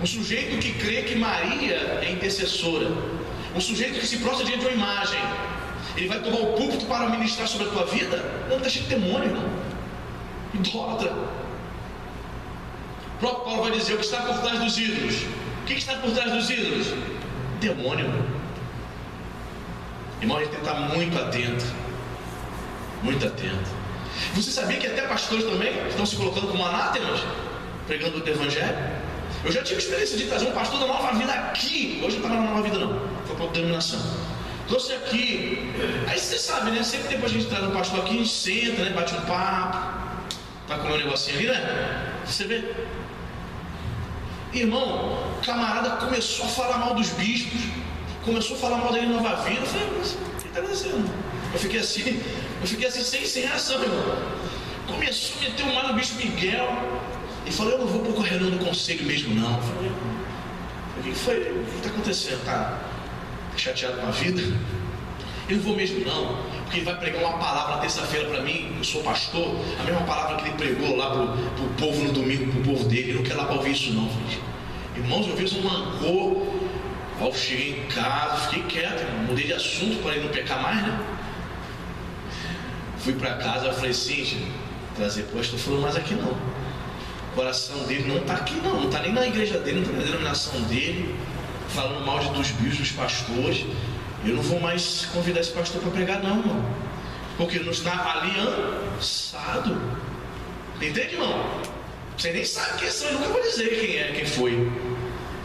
Um sujeito que crê que Maria é intercessora. Um sujeito que se prostra diante de uma imagem. Ele vai tomar o púlpito para ministrar sobre a tua vida? Não, está cheio de demônio, irmão. Idólatra. O próprio Paulo vai dizer o que está por trás dos ídolos. O que está por trás dos ídolos? Demônio. Irmão, a gente tem que estar muito atento. Muito atento. Você sabia que até pastores também estão se colocando como anátemas, pregando o evangelho? Eu já tive experiência de trazer um pastor da Nova Vida aqui. Hoje não estava na Nova Vida não, foi para a denominação. Trouxe aqui. Aí você sabe, né? Sempre depois que a gente traz um pastor aqui, a gente senta, né? Bate um papo, vai comer um negocinho ali, né? Você vê? Irmão, o camarada começou a falar mal dos bispos, começou a falar mal da Nova Vida. Eu falei, o que está acontecendo? Eu fiquei assim sem reação, irmão. Começou a meter o mal no bispo Miguel e falou, eu não vou para o reunião do conselho mesmo não. Eu falei, o que foi? O que está acontecendo? Tá chateado com a vida? Eu não vou mesmo não, porque ele vai pregar uma palavra na terça-feira para mim, eu sou pastor, a mesma palavra que ele pregou lá para o povo no domingo, para o povo dele, eu não quero lá para ouvir isso não. Falei, irmãos, eu fiz um rancor. Eu cheguei em casa, fiquei quieto, mudei de assunto para ele não pecar mais, né? Fui para casa, eu falei, Cíntia, trazer pastor, falou, mas aqui não. O coração dele não está aqui não está nem na igreja dele, não está na denominação dele, falando mal dos bispos, dos pastores. Eu não vou mais convidar esse pastor para pregar não, irmão. Porque não está aliançado. Entende, irmão? Você nem sabe quem são, eu nunca vou dizer quem foi.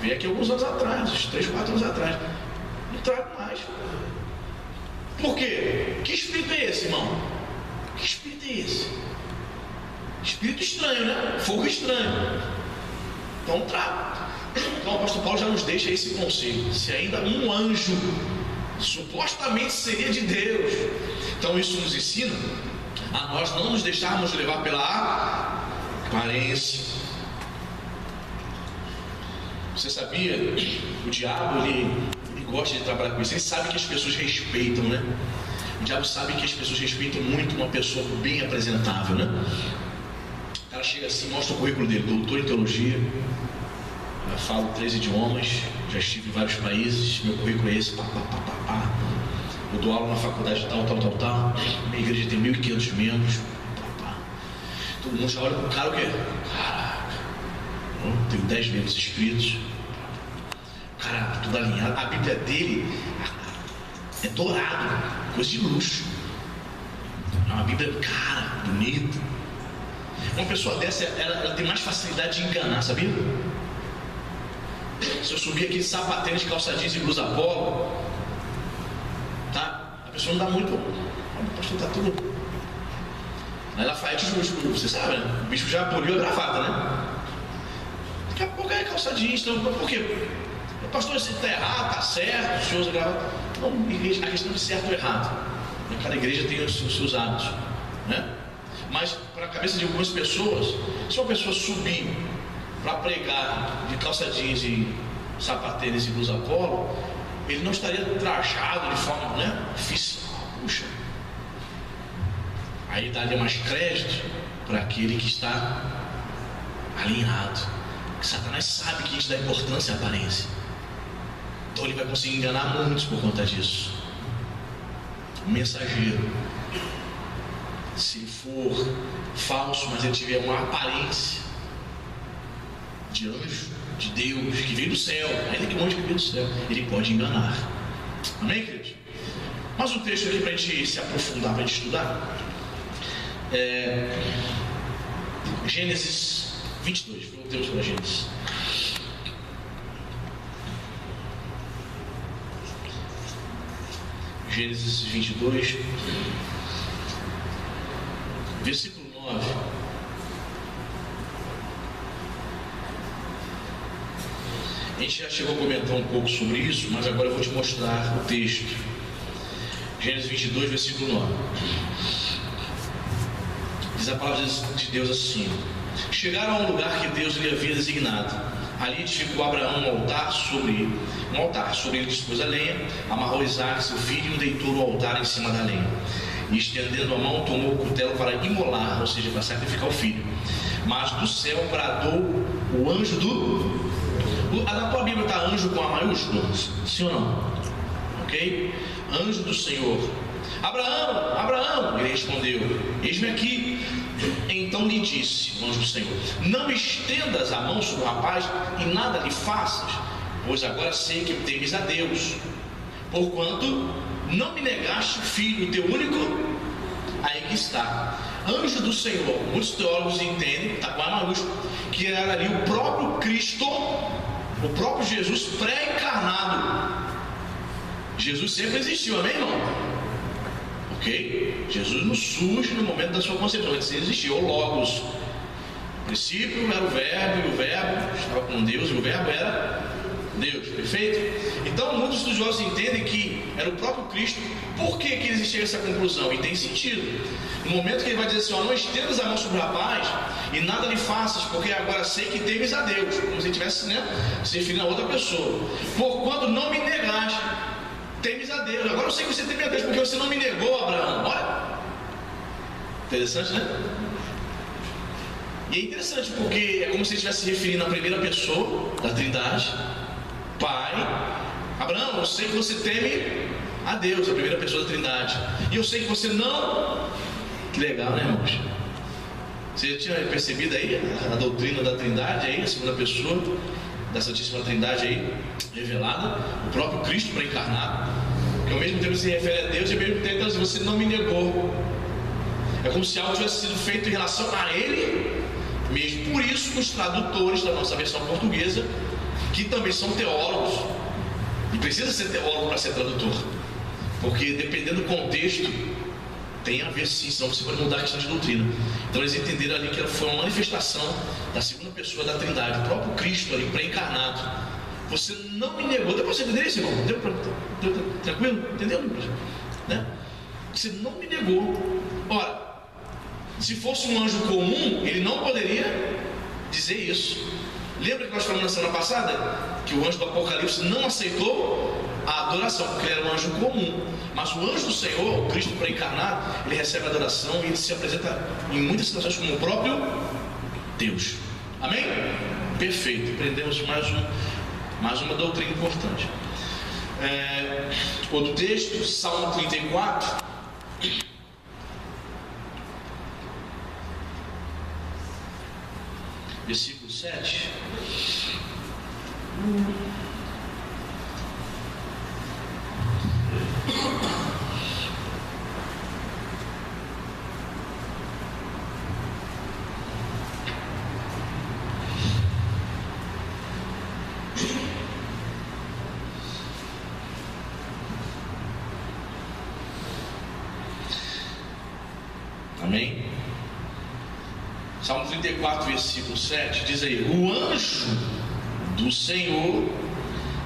Veio aqui alguns anos atrás, uns 3, 4 anos atrás. Não trago mais. Por quê? Que espírito é esse, irmão? Que espírito é esse? Espírito estranho, né? Fogo estranho. Então trago. Então o apóstolo Paulo já nos deixa esse conselho. Se ainda um anjo supostamente seria de Deus, então isso nos ensina a nós não nos deixarmos levar pela aparência. Você sabia? O diabo ele gosta de trabalhar com isso. Ele sabe que as pessoas respeitam, né? O diabo sabe que as pessoas respeitam muito uma pessoa bem apresentável, né? O cara chega assim, mostra o currículo dele, doutor em teologia, eu falo 3 idiomas, já estive em vários países, meu currículo é esse, pá. Eu dou aula na faculdade tal. Minha igreja tem 1.500 membros, pá. Todo mundo já olha pro cara, o quê? Caraca, tenho 10 livros escritos, cara, tudo alinhado. A Bíblia dele é dourado, coisa de luxo. É uma Bíblia cara, bonita. Uma pessoa dessa, ela tem mais facilidade de enganar, sabia? Se eu subir aqui de sapatênis, calça jeans e blusa polo, tá? A pessoa não dá muito. O pastor tá tudo. Aí Lafayette justo, você sabe, né? O bicho já aboliu a gravata, né? Daqui a pouco é calça jeans, então, por quê? O pastor, se está errado, está certo, o senhor usa gravata. Não, a questão de certo ou errado. Cada igreja tem os seus hábitos, né? Mas para a cabeça de algumas pessoas, se uma pessoa subir para pregar de calça jeans e sapatênis e blusa polo, ele não estaria trajado de forma, né, oficial. Puxa, aí daria mais crédito para aquele que está alinhado. Que Satanás sabe que a gente dá importância à aparência, então ele vai conseguir enganar muitos por conta disso. Um mensageiro, se ele for falso, mas ele tiver uma aparência de anjo, de Deus, que veio do céu, ainda que monte que veio do céu, ele pode enganar. Amém, queridos? Mas um texto aqui para a gente se aprofundar, para a gente estudar, Gênesis 22, voltemos para Gênesis. Gênesis 22, versículo 9. A gente já chegou a comentar um pouco sobre isso, mas agora eu vou te mostrar o texto. Gênesis 22, versículo 9. Diz a palavra de Deus assim: chegaram a um lugar que Deus lhe havia designado. Ali edificou Abraão um altar, sobre ele dispôs a lenha, amarrou Isaque, seu filho, e deitou no altar em cima da lenha. E estendendo a mão, tomou o cutelo para imolar, ou seja, para sacrificar o filho. Mas do céu bradou o anjo na tua Bíblia está anjo com A maiúsculo? Sim ou não? Ok? Anjo do Senhor. Abraão, Abraão, ele respondeu: eis-me aqui. Então lhe disse o anjo do Senhor: não estendas a mão sobre o rapaz e nada lhe faças, pois agora sei que temes a Deus, porquanto não me negaste o filho teu único. Aí que está, anjo do Senhor. Muitos teólogos entendem, está com A maiúsculo, que era ali o próprio Cristo, o próprio Jesus pré-encarnado. Jesus sempre existiu, amém, irmão? Ok? Jesus não surge no momento da sua concepção, ele sempre existiu, o Logos. No princípio era o Verbo, e o Verbo estava com Deus, e o Verbo era Deus, perfeito? Então muitos estudiosos entendem que era o próprio Cristo. Por que que eles chegam a essa conclusão? E tem sentido. No momento que ele vai dizer assim: ó, não estendas a mão sobre o rapaz e nada lhe faças, porque agora sei que temes a Deus, como se ele estivesse, né, se referindo a outra pessoa. Porquanto não me negaste, temes a Deus. Agora eu sei que você teme a Deus, porque você não me negou, Abraão. Olha, interessante, né? E é interessante porque é como se ele estivesse se referindo à primeira pessoa da Trindade, Pai. Abraão, eu sei que você teme a Deus, a primeira pessoa da Trindade, e eu sei que você não... Que legal, né, irmãos? Você já tinha percebido aí a doutrina da Trindade aí, a segunda pessoa da Santíssima Trindade aí, revelada, o próprio Cristo pré-encarnado, que ao mesmo tempo se refere a Deus e ao mesmo tempo você não me negou. É como se algo tivesse sido feito em relação a Ele mesmo. Por isso os tradutores da nossa versão portuguesa, que também são teólogos, e precisa ser teólogo para ser tradutor, porque dependendo do contexto tem a ver sim, senão você pode mudar a questão de doutrina. Então eles entenderam ali que foi uma manifestação da segunda pessoa da Trindade, o próprio Cristo ali pré-encarnado. Você não me negou. Deu para você entender isso, irmão? Deu tranquilo? Entendeu? Né? Você não me negou. Ora, se fosse um anjo comum, ele não poderia dizer isso. Lembra que nós falamos na semana passada que o anjo do Apocalipse não aceitou a adoração, porque ele era um anjo comum. Mas o anjo do Senhor, o Cristo pré-encarnado, ele recebe a adoração e ele se apresenta em muitas situações como o próprio Deus. Amém? Perfeito. Aprendemos mais uma doutrina importante. Outro texto, Salmo 34. Versículo 7. Amém? Salmo 34, versículo 7 diz aí: o anjo do Senhor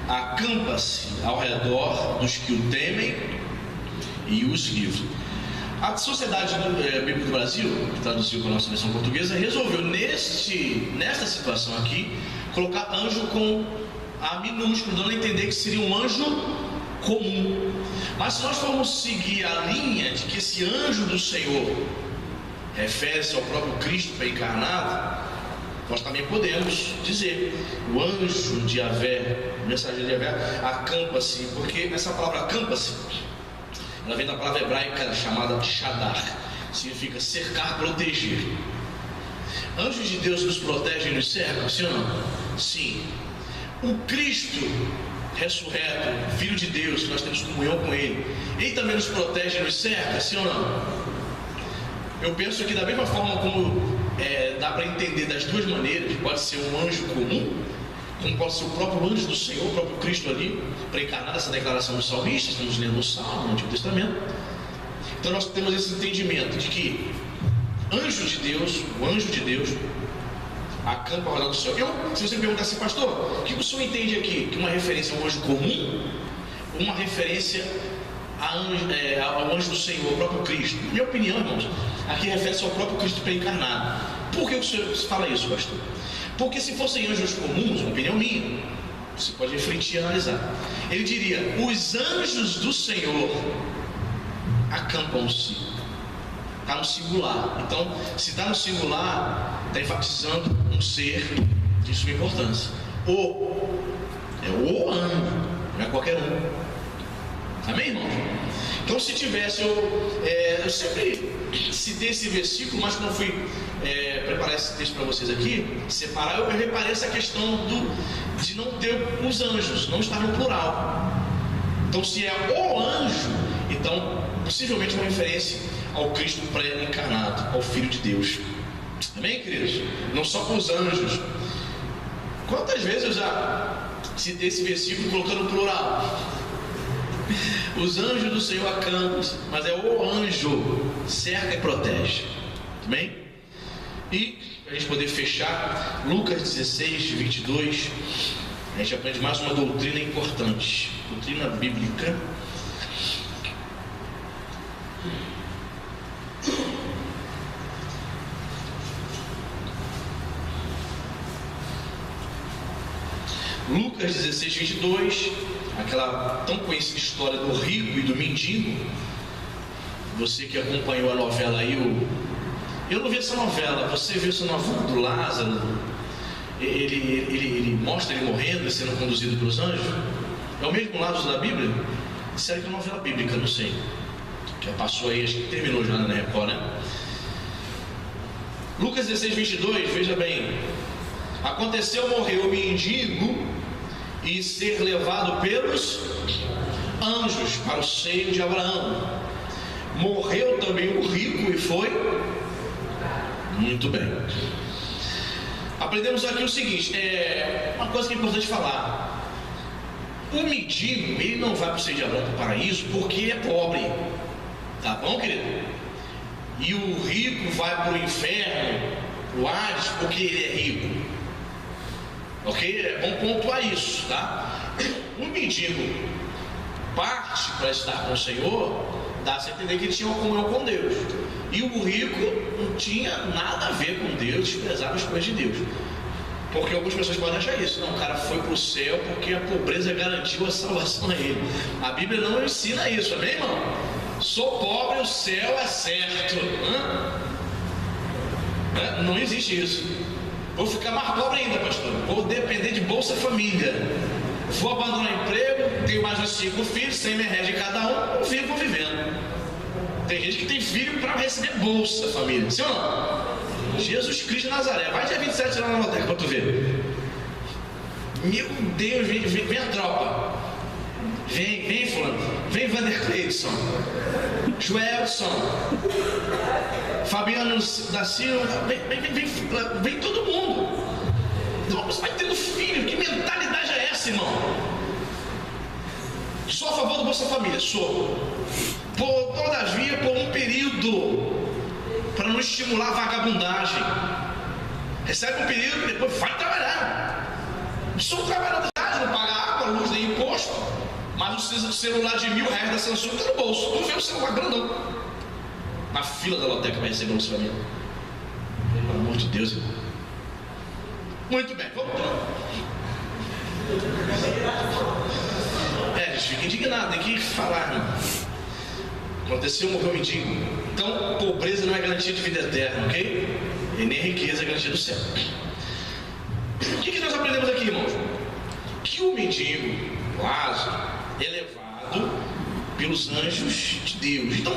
acampa-se ao redor dos que o temem e os livra. A Sociedade Bíblica do Brasil, que traduziu para a nossa versão portuguesa, resolveu nesta situação aqui colocar anjo com A minúsculo, dando a entender que seria um anjo comum. Mas se nós formos seguir a linha de que esse anjo do Senhor refere-se ao próprio Cristo pré-encarnado, nós também podemos dizer: o anjo de Yahvé, o mensageiro de Yahvé, acampa-se, porque essa palavra acampa-se, ela vem da palavra hebraica chamada Shadar, significa cercar, proteger. Anjos de Deus nos protegem e nos cercam, sim ou não? Sim. O Cristo ressurreto, Filho de Deus, que nós temos comunhão com Ele, Ele também nos protege e nos cerca, sim ou não? Eu penso que da mesma forma como dá para entender das duas maneiras, pode ser um anjo comum, como pode ser o próprio anjo do Senhor, o próprio Cristo ali, para encarnar essa declaração dos salmistas, estamos lendo no Salmo, no Antigo Testamento. Então nós temos esse entendimento de que anjo de Deus, o anjo de Deus, acampa ao redor do Senhor. Se você me perguntar assim, pastor, o que o senhor entende aqui? Que uma referência a um anjo comum, ou uma referência ao anjo do Senhor, o próprio Cristo? Minha opinião, irmãos, aqui refere-se ao próprio Cristo pré-encarnado. Por que o senhor fala isso, pastor? Porque se fossem anjos comuns, uma opinião minha, você pode refletir e analisar. Ele diria: os anjos do Senhor acampam-se. Está no singular. Então, se está no singular, está enfatizando um ser de suma importância. É o anjo, não é qualquer um. Amém, irmãos? Então, se tivesse, eu sempre citei esse versículo, mas quando fui preparar esse texto para vocês aqui, separar, eu reparei essa questão de não ter os anjos, não estar no plural. Então, se é o anjo, então possivelmente uma referência ao Cristo pré-encarnado, ao Filho de Deus. Amém, queridos? Não só para os anjos. Quantas vezes eu já citei esse versículo colocando plural? Os anjos do Senhor acampam-se, mas é o anjo, cerca e protege. Amém? E para a gente poder fechar, Lucas 16, 22, a gente aprende mais uma doutrina importante, doutrina bíblica. Lucas 16, 22, aquela tão conhecida história do rico e do mendigo. Você que acompanhou a novela aí, eu não vi essa novela, você viu essa novela do Lázaro? Ele mostra ele morrendo e sendo conduzido pelos anjos. É o mesmo Lázaro da Bíblia? Disseram que é uma novela bíblica, não sei. Já passou aí, acho que terminou já na Record, né? Lucas 16, 22, veja bem: aconteceu morrer o mendigo e ser levado pelos anjos para o seio de Abraão. Morreu também o rico e foi. Muito bem. Aprendemos aqui o seguinte, uma coisa que é importante falar: o mendigo, ele não vai para o seio de Abraão, para o paraíso, porque é pobre. Tá bom, querido? E o rico vai para o inferno, para o Hades, porque ele é rico. Ok? É bom pontuar isso, tá? O mendigo parte para estar com o Senhor, dá-se a entender que ele tinha uma comunhão com Deus. E o rico não tinha nada a ver com Deus, desprezava as coisas de Deus. Porque algumas pessoas podem achar isso: não, o cara foi para o céu porque a pobreza garantiu a salvação a ele. A Bíblia não ensina isso, amém, irmão? Sou pobre, o céu é certo. Não existe isso. Vou ficar mais pobre ainda, pastor. Vou depender de Bolsa Família. Vou abandonar o emprego, tenho mais de 5 filhos, 100 mil de cada um, eu vivo vivendo. Tem gente que tem filho para receber Bolsa Família, sim ou não? Jesus Cristo de Nazaré. Vai dia 27 lá na loteca para tu ver. Meu Deus, vem a tropa. Vem fulano. Vem Vander Cleidson, Joelson, Fabiano da Silva. Vem todo mundo. Então você vai tendo filho. Que mentalidade é essa, irmão? Sou a favor do Bolsa Família, sou. Todavia, por um período para não estimular a vagabundagem. Recebe um período, depois vai trabalhar. Estou trabalhando já, não paga água, luz nem imposto, mas o celular de R$1.000 da Samsung está no bolso. Tu vê o celular grandão na fila da loteca para receber o seu amigo. Pelo amor de Deus, irmão. Muito bem, vamos lá. Gente, fica indignado, tem que falar, irmão. Aconteceu, morreu um mendigo. Então, pobreza não é garantia de vida eterna, ok? E nem riqueza é garantia do céu. O que nós aprendemos aqui, irmãos? Que o mendigo, Lázaro, é levado pelos anjos de Deus. Então,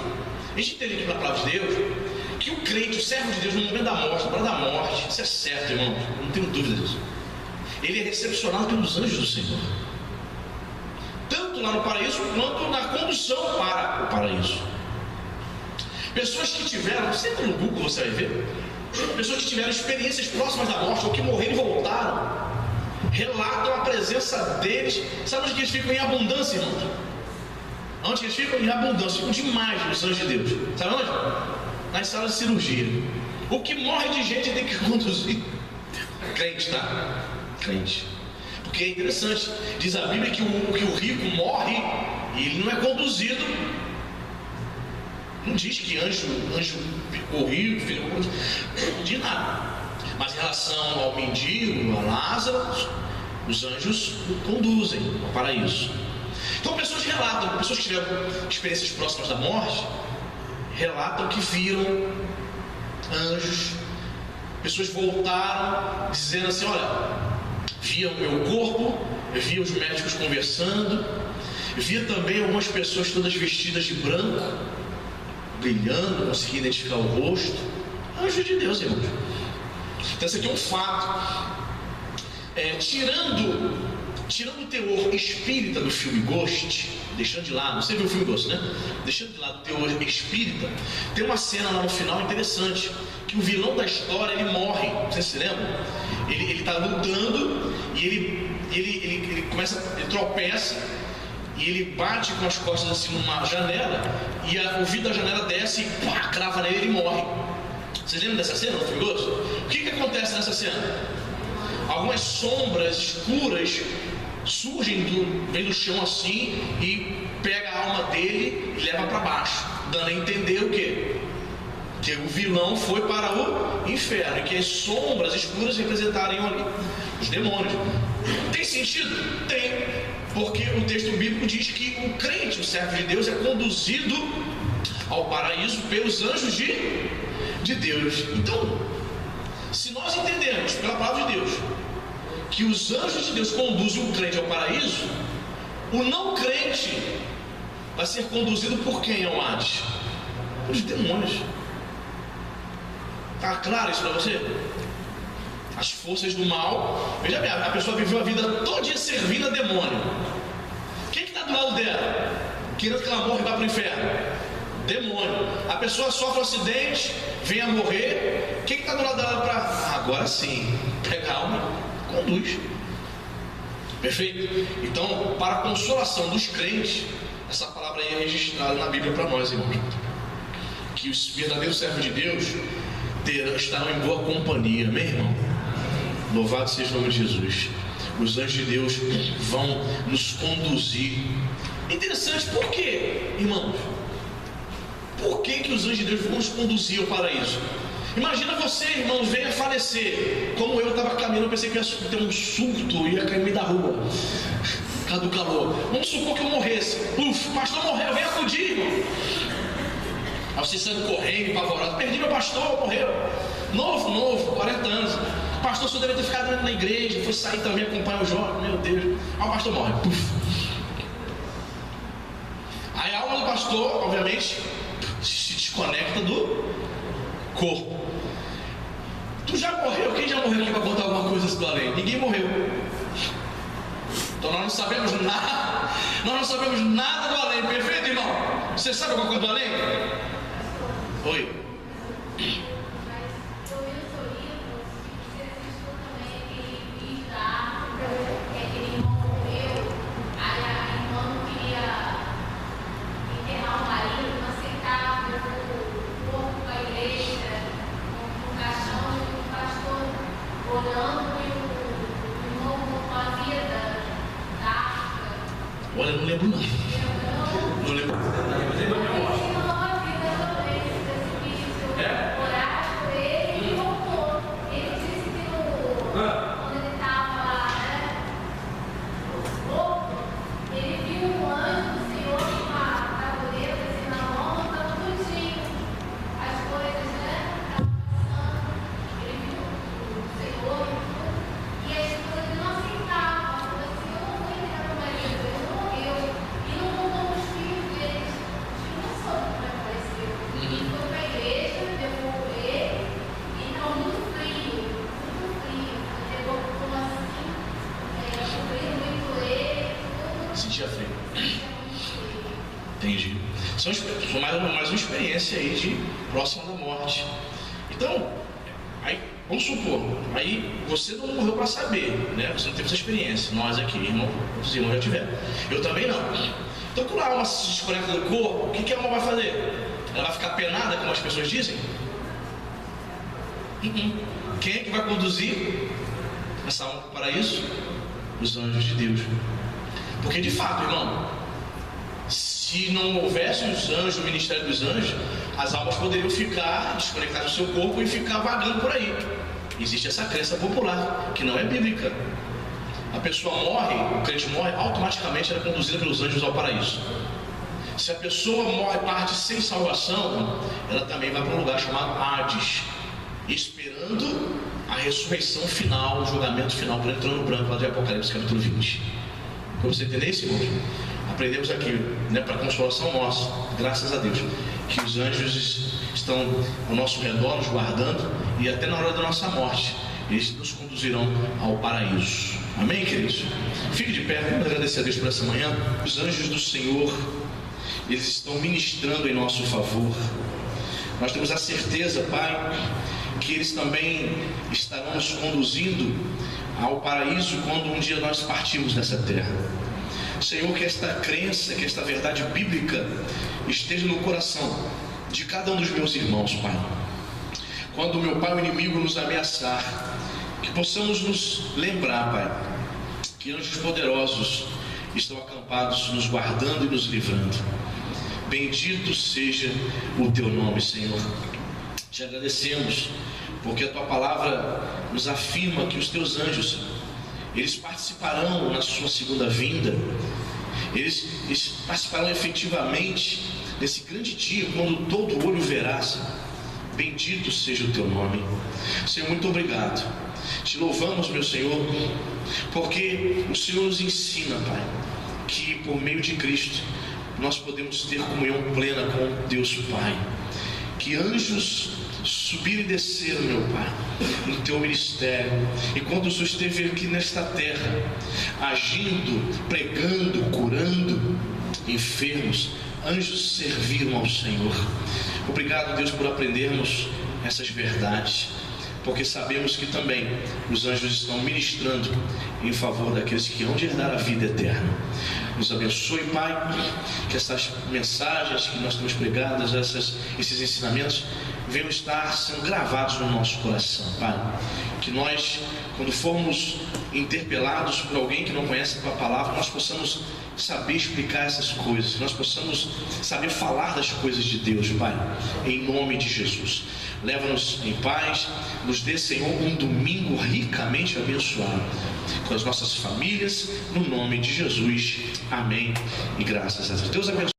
a gente entende aqui na palavra de Deus que o crente, o servo de Deus, no momento da morte, na hora da morte, isso é certo, irmãos, não tenho dúvida disso. Ele é recepcionado pelos anjos do Senhor. Tanto lá no paraíso, quanto na condução para o paraíso. Pessoas que tiveram, você entra no Google, você vai ver, pessoas que tiveram experiências próximas da morte, ou que morreram e voltaram, relatam a presença deles. Sabe onde que eles ficam? Em abundância, irmãos. Onde que eles ficam? Em abundância, ficam demais os anjos de Deus. Sabe onde? Nas salas de cirurgia. O que morre de gente tem que conduzir. Crente, tá? Crente. Porque é interessante, diz a Bíblia que o rico morre e ele não é conduzido. Não diz que anjo ficou rico, não diz nada. Mas em relação ao mendigo, a Lázaro, os anjos o conduzem ao paraíso. Então pessoas relatam, pessoas que tiveram experiências próximas da morte, relatam que viram anjos. Pessoas voltaram dizendo assim: olha, via o meu corpo, via os médicos conversando, via também algumas pessoas todas vestidas de branco, brilhando, consegui identificar o rosto. Anjo de Deus, irmãos. Então esse aqui é um fato. Tirando o teor espírita do filme Ghost, deixando de lado, você viu o filme Ghost, né? Deixando de lado o teor espírita, tem uma cena lá no final interessante, que o vilão da história, ele morre, vocês se lembram? Ele está lutando e ele tropeça e ele bate com as costas assim numa janela e o vidro da janela desce e pá, crava nele e ele morre. Vocês lembram dessa cena no filme Ghost? O que acontece nessa cena? Algumas sombras escuras surgem vem do chão assim e pega a alma dele e leva para baixo, dando a entender o quê? Que o vilão foi para o inferno e que as sombras escuras representarem ali os demônios. Tem sentido? Tem, porque o texto bíblico diz que o crente, o servo de Deus, é conduzido ao paraíso pelos anjos de Deus. Então, se nós entendemos pela palavra de Deus que os anjos de Deus conduzem o crente ao paraíso, o não crente vai ser conduzido por quem ao Hades? Pelos demônios. Está claro isso para você? As forças do mal. Veja bem, a pessoa viveu a vida toda servindo a demônio. Quem que está do lado dela? Querendo que ela morra e vá para o inferno? Demônio. A pessoa sofre um acidente, vem a morrer. Quem que está do lado dela para... agora sim, pega a alma, conduz. Perfeito? Então, para a consolação dos crentes, essa palavra aí é registrada na Bíblia para nós, irmãos. Que os verdadeiros servos de Deus estarão em boa companhia, meu irmão. Louvado seja o nome de Jesus. Os anjos de Deus vão nos conduzir. Interessante, por quê, irmãos? Por que os anjos de Deus vão nos conduzir ao paraíso? Imagina você, irmão, venha falecer. Como eu estava caminhando, eu pensei que ia ter um surto, ia cair no meio da rua, por causa do calor. Vamos supor que eu morresse. O pastor morreu, vem acudir, irmão. Aí você saindo correndo, apavorado. Perdi meu pastor, morreu. Novo, 40 anos. O pastor só deve ter ficado dentro da igreja, foi sair também, acompanhar o jovem. Meu Deus. Aí o pastor morre. Aí a alma do pastor, obviamente, se desconecta do corpo. Tu já morreu? Quem já morreu aqui para contar alguma coisa do além? Ninguém morreu. Então nós não sabemos nada. Nós não sabemos nada do além. Perfeito, irmão? Você sabe alguma coisa do além? Oi. Enterrar o marido, não aceitar o corpo da igreja. Olha, não lembro não. Não lembro. Mas ele vai me mostrar. Sentia frio. Entendi. São mais uma experiência aí de próxima da morte. Então, aí, vamos supor, aí você não morreu para saber, né? Você não teve essa experiência. Nós aqui, os irmãos já tiveram. Eu também não. Então, quando a alma se desconecta do corpo, o que a alma vai fazer? Ela vai ficar penada, como as pessoas dizem? Quem é que vai conduzir essa alma para o paraíso? Os anjos de Deus. Porque de fato, irmão, se não houvesse os anjos, o ministério dos anjos, as almas poderiam ficar desconectadas do seu corpo e ficar vagando por aí. Existe essa crença popular, que não é bíblica. A pessoa morre, o crente morre, automaticamente ela é conduzida pelos anjos ao paraíso. Se a pessoa morre, parte sem salvação, ela também vai para um lugar chamado Hades, esperando a ressurreição final, o julgamento final, para entrar no branco lá de Apocalipse capítulo 20. Para você entender isso, irmãos? Aprendemos aqui, né, para consolação nossa, graças a Deus, que os anjos estão ao nosso redor, nos guardando, e até na hora da nossa morte, eles nos conduzirão ao paraíso. Amém, queridos? Fique de pé, vamos agradecer a Deus por essa manhã. Os anjos do Senhor, eles estão ministrando em nosso favor. Nós temos a certeza, Pai, que eles também estarão nos conduzindo ao paraíso quando um dia nós partirmos dessa terra. Senhor, que esta crença, que esta verdade bíblica esteja no coração de cada um dos meus irmãos, Pai. Quando meu Pai, o inimigo, nos ameaçar, que possamos nos lembrar, Pai, que anjos poderosos estão acampados, nos guardando e nos livrando. Bendito seja o Teu nome, Senhor. Te agradecemos, porque a Tua palavra nos afirma que os Teus anjos, eles participarão na Sua segunda vinda. Eles participarão efetivamente nesse grande dia, quando todo olho verá. Bendito seja o Teu nome. Senhor, muito obrigado. Te louvamos, meu Senhor, porque o Senhor nos ensina, Pai, que por meio de Cristo nós podemos ter comunhão plena com Deus Pai. Que anjos subiram e desceram, meu Pai, no Teu ministério, enquanto o Senhor esteve aqui nesta terra, agindo, pregando, curando enfermos. Anjos serviram ao Senhor. Obrigado, Deus, por aprendermos essas verdades, porque sabemos que também os anjos estão ministrando em favor daqueles que hão de herdar a vida eterna. Nos abençoe, Pai, que essas mensagens que nós temos pregadas, esses ensinamentos venham estar sendo gravados no nosso coração, Pai. Que nós, quando formos interpelados por alguém que não conhece a Tua palavra, nós possamos saber explicar essas coisas, nós possamos saber falar das coisas de Deus, Pai, em nome de Jesus. Leva-nos em paz, nos dê, Senhor, um domingo ricamente abençoado com as nossas famílias, no nome de Jesus. Amém e graças a Deus. Deus abençoe.